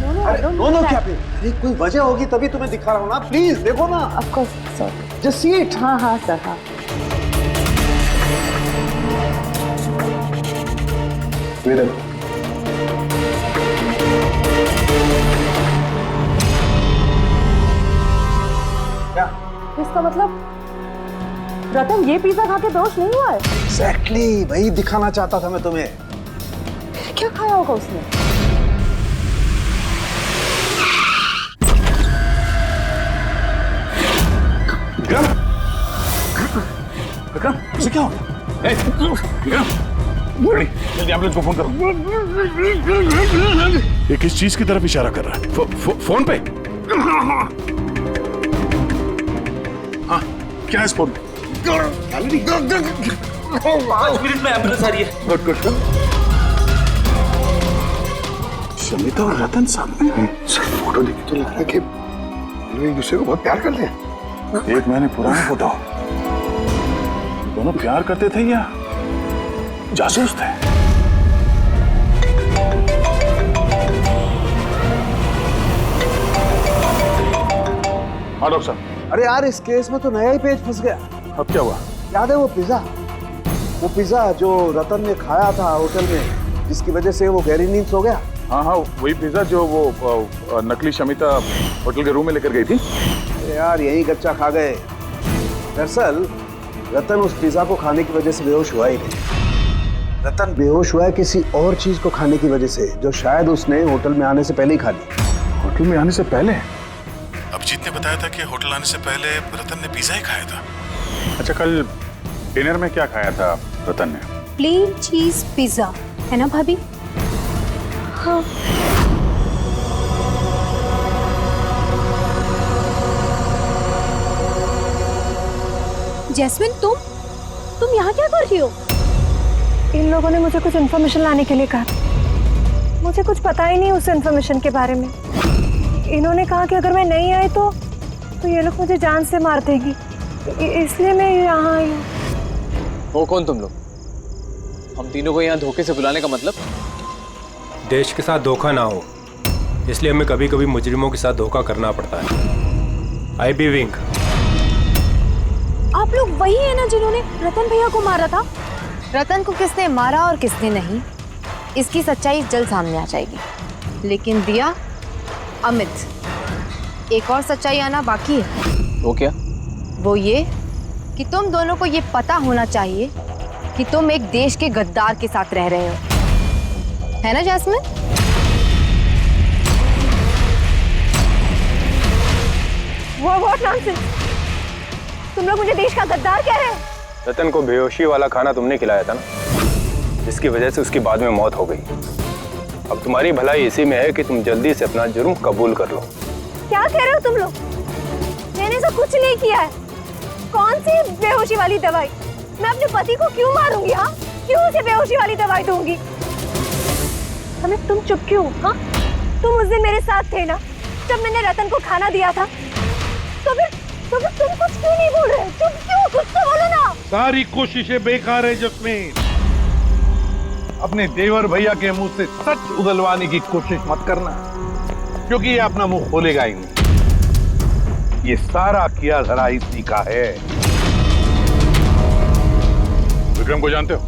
No क्या पे? अरे कोई वजह होगी तभी तुम्हें दिखा रहा हूँ ना, प्लीज देखो ना। Of course sir, just see it. हाँ सर, हाँ। क्या? इसका मतलब रतन ये पिज्जा खा के बेहोश नहीं हुआ है? एग्जैक्टली वही दिखाना चाहता था मैं तुम्हें। क्या खाया होगा उसने? विक्रम, उसे क्या हो गया? विक्रम, जल्दी एम्बुलेंस को फोन करो। ये किस चीज की तरफ इशारा कर रहा है? फोन पे? हाँ, क्या है इस फोन पे? 5 मिनट में एम्बुलेंस आ रही है। गुड। शमिता और रतन सामने। सर फोटो देखी तो लग रहा है कि लोग एक दूसरे को बहुत प्यार करते हैं। 1 महीने पुराना फोटो। दोनों प्यार करते थे या जासूस थे? हाँ डॉक्टर साहब। अरे यार, इस केस में तो नया ही पेज फंस गया। अब क्या हुआ? याद है वो पिज्जा जो रतन ने खाया था होटल में, जिसकी वजह से वो गहरी नींद सो गया। हाँ, वही पिज्जा जो वो नकली शमिता होटल के रूम में लेकर गई थी। यार यही कच्चा खा गए। दरअसल रतन उस पिज्जा को खाने की वजह से बेहोश हुआ ही नहीं। रतन बेहोश हुआ है किसी और चीज को खाने की वजह से, जो शायद उसने होटल में आने से पहले ही खा ली। होटल में आने से पहले? अभिजीत ने बताया था कि होटल आने से पहले रतन ने पिज्जा ही खाया था। अच्छा, कल डिनर में क्या खाया था रतन ने? प्लेन चीज पिज्जा, है ना भाभी? हाँ। जैस्मिन, तुम यहाँ क्या कर रही हो? इन लोगों ने मुझे कुछ इन्फॉर्मेशन लाने के लिए कहा। मुझे कुछ पता ही नहीं उस इन्फॉर्मेशन के बारे में। इन्होंने कहा कि अगर मैं नहीं आई तो ये लोग मुझे जान से मार देगी, इसलिए मैं यहाँ आई हूँ। वो कौन तुम लोग? हम तीनों को यहाँ धोखे से बुलाने का मतलब? देश के साथ धोखा ना हो, इसलिए हमें कभी कभी मुजरिमों के साथ धोखा करना पड़ता है। आई बी विंक। आप लोग वही है ना जिन्होंने रतन भैया को मारा था? रतन को किसने मारा और किसने नहीं, इसकी सच्चाई जल्द सामने आ जाएगी। लेकिन दिया, अमित, एक और सच्चाई आना बाकी है। वो क्या? वो ये कि तुम दोनों को ये पता होना चाहिए कि तुम एक देश के गद्दार के साथ रह रहे हो, है ना जैस्मिन? What nonsense! तुम लोग मुझे देश का गद्दार कह रहे हो? रतन को बेहोशी वाला खाना तुमने खिलाया था ना, जिसकी वजह से उसकी बाद में मौत हो गई। अब तुम्हारी भलाई इसी में है कि तुम जल्दी से अपना जुर्म कबूल कर लो। क्या कह रहे हो तुम लोग? मैंने तो कुछ नहीं किया है। कौन सी बेहोशी वाली दवाई? मैं अपने पति को क्यों मारूंगी? हाँ, क्यों उसे बेहोशी वाली दवाई दूंगी? हमें तुम चुप क्यों? हाँ, तुम उस दिन मेरे साथ थे ना जब मैंने रतन को खाना दिया था? तो फिर तुम कुछ क्यों नहीं बोल रहे? चुप क्यों? कुछ तो बोलो ना। सारी कोशिशें बेकार है जस्मीन। अपने देवर भैया के मुंह से सच उगलवाने की कोशिश मत करना, क्योंकि ये अपना मुंह खोलेगा ही नहीं। ये सारा किया धरा इसी का है। विक्रम को जानते हो?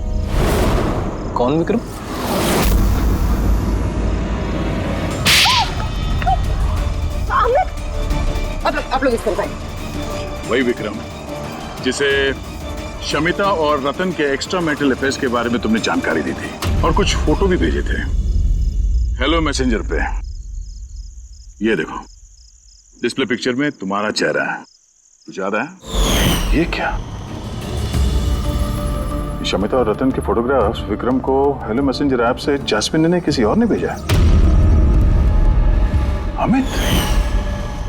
कौन विक्रम? आप लोग इस तरफ आइए। वही विक्रम जिसे शमिता और रतन के एक्स्ट्रा मैरिटल अफेयर्स के बारे में तुमने जानकारी दी थी और कुछ फोटो भी भेजे थे हेलो मैसेंजर पे। ये देखो, डिस्प्ले पिक्चर में तुम्हारा चेहरा है। कुछ याद है? ये क्या? शमिता और रतन के फोटोग्राफ्स विक्रम को हेलो मैसेंजर ऐप से जैस्मिन ने किसी और ने भेजा है। अमित,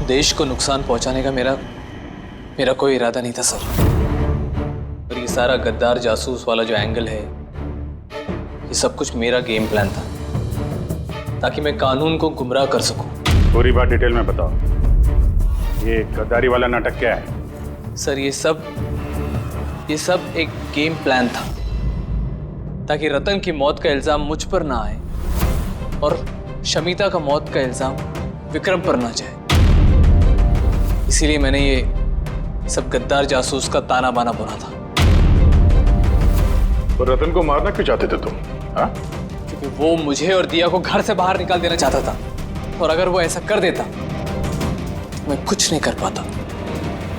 देश को नुकसान पहुंचाने का मेरा कोई इरादा नहीं था सर। और ये सारा गद्दार जासूस वाला जो एंगल है, ये सब कुछ मेरा गेम प्लान था, ताकि मैं कानून को गुमराह कर सकूं। पूरी बात डिटेल में बताओ। ये गद्दारी वाला नाटक क्या है? सर, ये सब एक गेम प्लान था, ताकि रतन की मौत का इल्जाम मुझ पर ना आए और शमिता का मौत का इल्जाम विक्रम पर ना जाए। इसीलिए मैंने ये सब गद्दार जासूस का ताना बाना बुना था। तो रतन को मारना क्यों चाहते थे तुम? हाँ? क्योंकि वो मुझे और दिया को घर से बाहर निकाल देना चाहता था, और अगर वो ऐसा कर देता तो मैं कुछ नहीं कर पाता।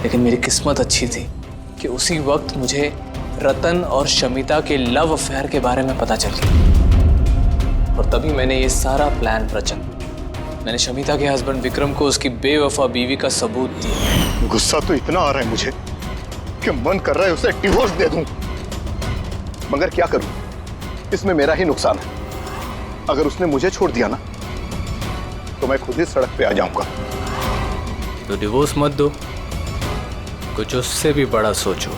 लेकिन मेरी किस्मत अच्छी थी कि उसी वक्त मुझे रतन और शमिता के लव अफेयर के बारे में पता चल गया, और तभी मैंने ये सारा प्लान रचा। मैंने शमिता के हस्बैंड विक्रम को उसकी बेवफा बीवी का सबूत दिया। गुस्सा तो इतना आ रहा है मुझे कि मन कर रहा है उसे डिवोर्स दे दूं, मगर क्या करूं? इसमें मेरा ही नुकसान है। अगर उसने मुझे छोड़ दिया ना तो मैं खुद ही सड़क पे आ जाऊंगा। तो डिवोर्स मत दो, कुछ उससे भी बड़ा सोचो।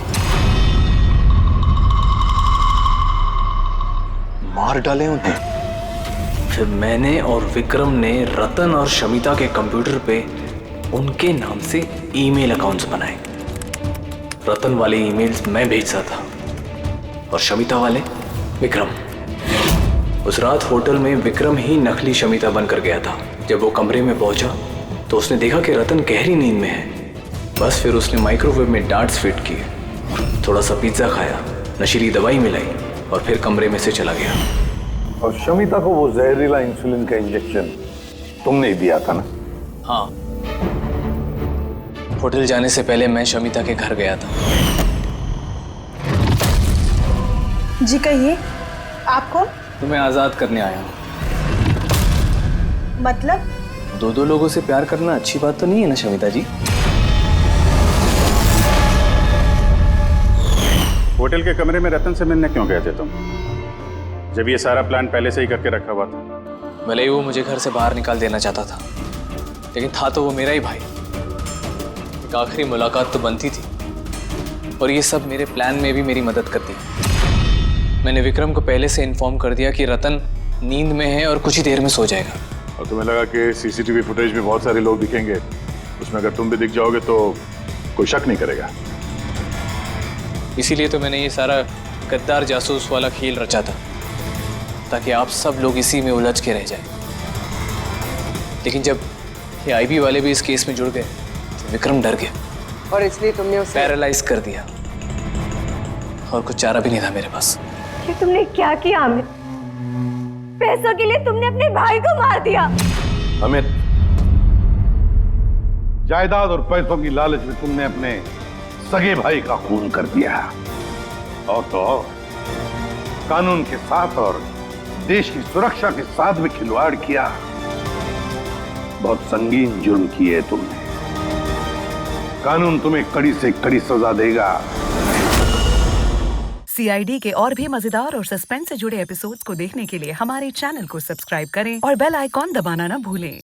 मार डाले उन्हें। फिर मैंने और विक्रम ने रतन और शमिता के कंप्यूटर पे उनके नाम से ईमेल अकाउंट्स बनाए। रतन वाले ईमेल्स मैं भेजता था और शमिता वाले विक्रम। उस रात होटल में विक्रम ही नकली शमिता बनकर गया था। जब वो कमरे में पहुंचा तो उसने देखा कि रतन गहरी नींद में है। बस फिर उसने माइक्रोवेव में डार्ट्स फिट किए, थोड़ा सा पिज्जा खाया, नशीली दवाई मिलाई और फिर कमरे में से चला गया। और शमिता को वो जहरीला इंसुलिन का इंजेक्शन तुमने ही दिया था ना? हाँ, होटल जाने से पहले मैं शमिता के घर गया था। जी कहिए, आप कौन? तुम्हें आजाद करने आया हूँ। मतलब दो लोगों से प्यार करना अच्छी बात तो नहीं है ना शमिता जी? होटल के कमरे में रतन से मिलने क्यों गए थे तुम, जब ये सारा प्लान पहले से ही करके रखा हुआ था? भले ही वो मुझे घर से बाहर निकाल देना चाहता था, लेकिन था तो वो मेरा ही भाई। एक आखिरी मुलाकात तो बनती थी, और ये सब मेरे प्लान में भी मेरी मदद करती। मैंने विक्रम को पहले से इन्फॉर्म कर दिया कि रतन नींद में है और कुछ ही देर में सो जाएगा। और तुम्हें लगा कि सीसीटीवी फुटेज में बहुत सारे लोग दिखेंगे, उसमें अगर तुम भी दिख जाओगे तो कोई शक नहीं करेगा। इसीलिए तो मैंने ये सारा गद्दार जासूस वाला खेल रचा था, ताकि आप सब लोग इसी में उलझ के रह जाएं। लेकिन जब ये आईबी वाले भी इस केस में जुड़ गए तो विक्रम डर गया, और इसलिए तुमने उसे पैरालाइज कर दिया, और कुछ चारा भी नहीं था मेरे पास। ये तुमने क्या किया अमित? पैसों के लिए तुमने अपने भाई को मार दिया। अमित, जायदाद और पैसों की लालच में तुमने अपने सगे भाई का खून कर दिया, और तो और कानून के साथ और देश की सुरक्षा के साथ भी खिलवाड़ किया। बहुत संगीन जुर्म किए तुमने। कानून तुम्हें कड़ी से कड़ी सजा देगा। CID के और भी मजेदार और सस्पेंस से जुड़े एपिसोड्स को देखने के लिए हमारे चैनल को सब्सक्राइब करें और बेल आइकॉन दबाना ना भूलें।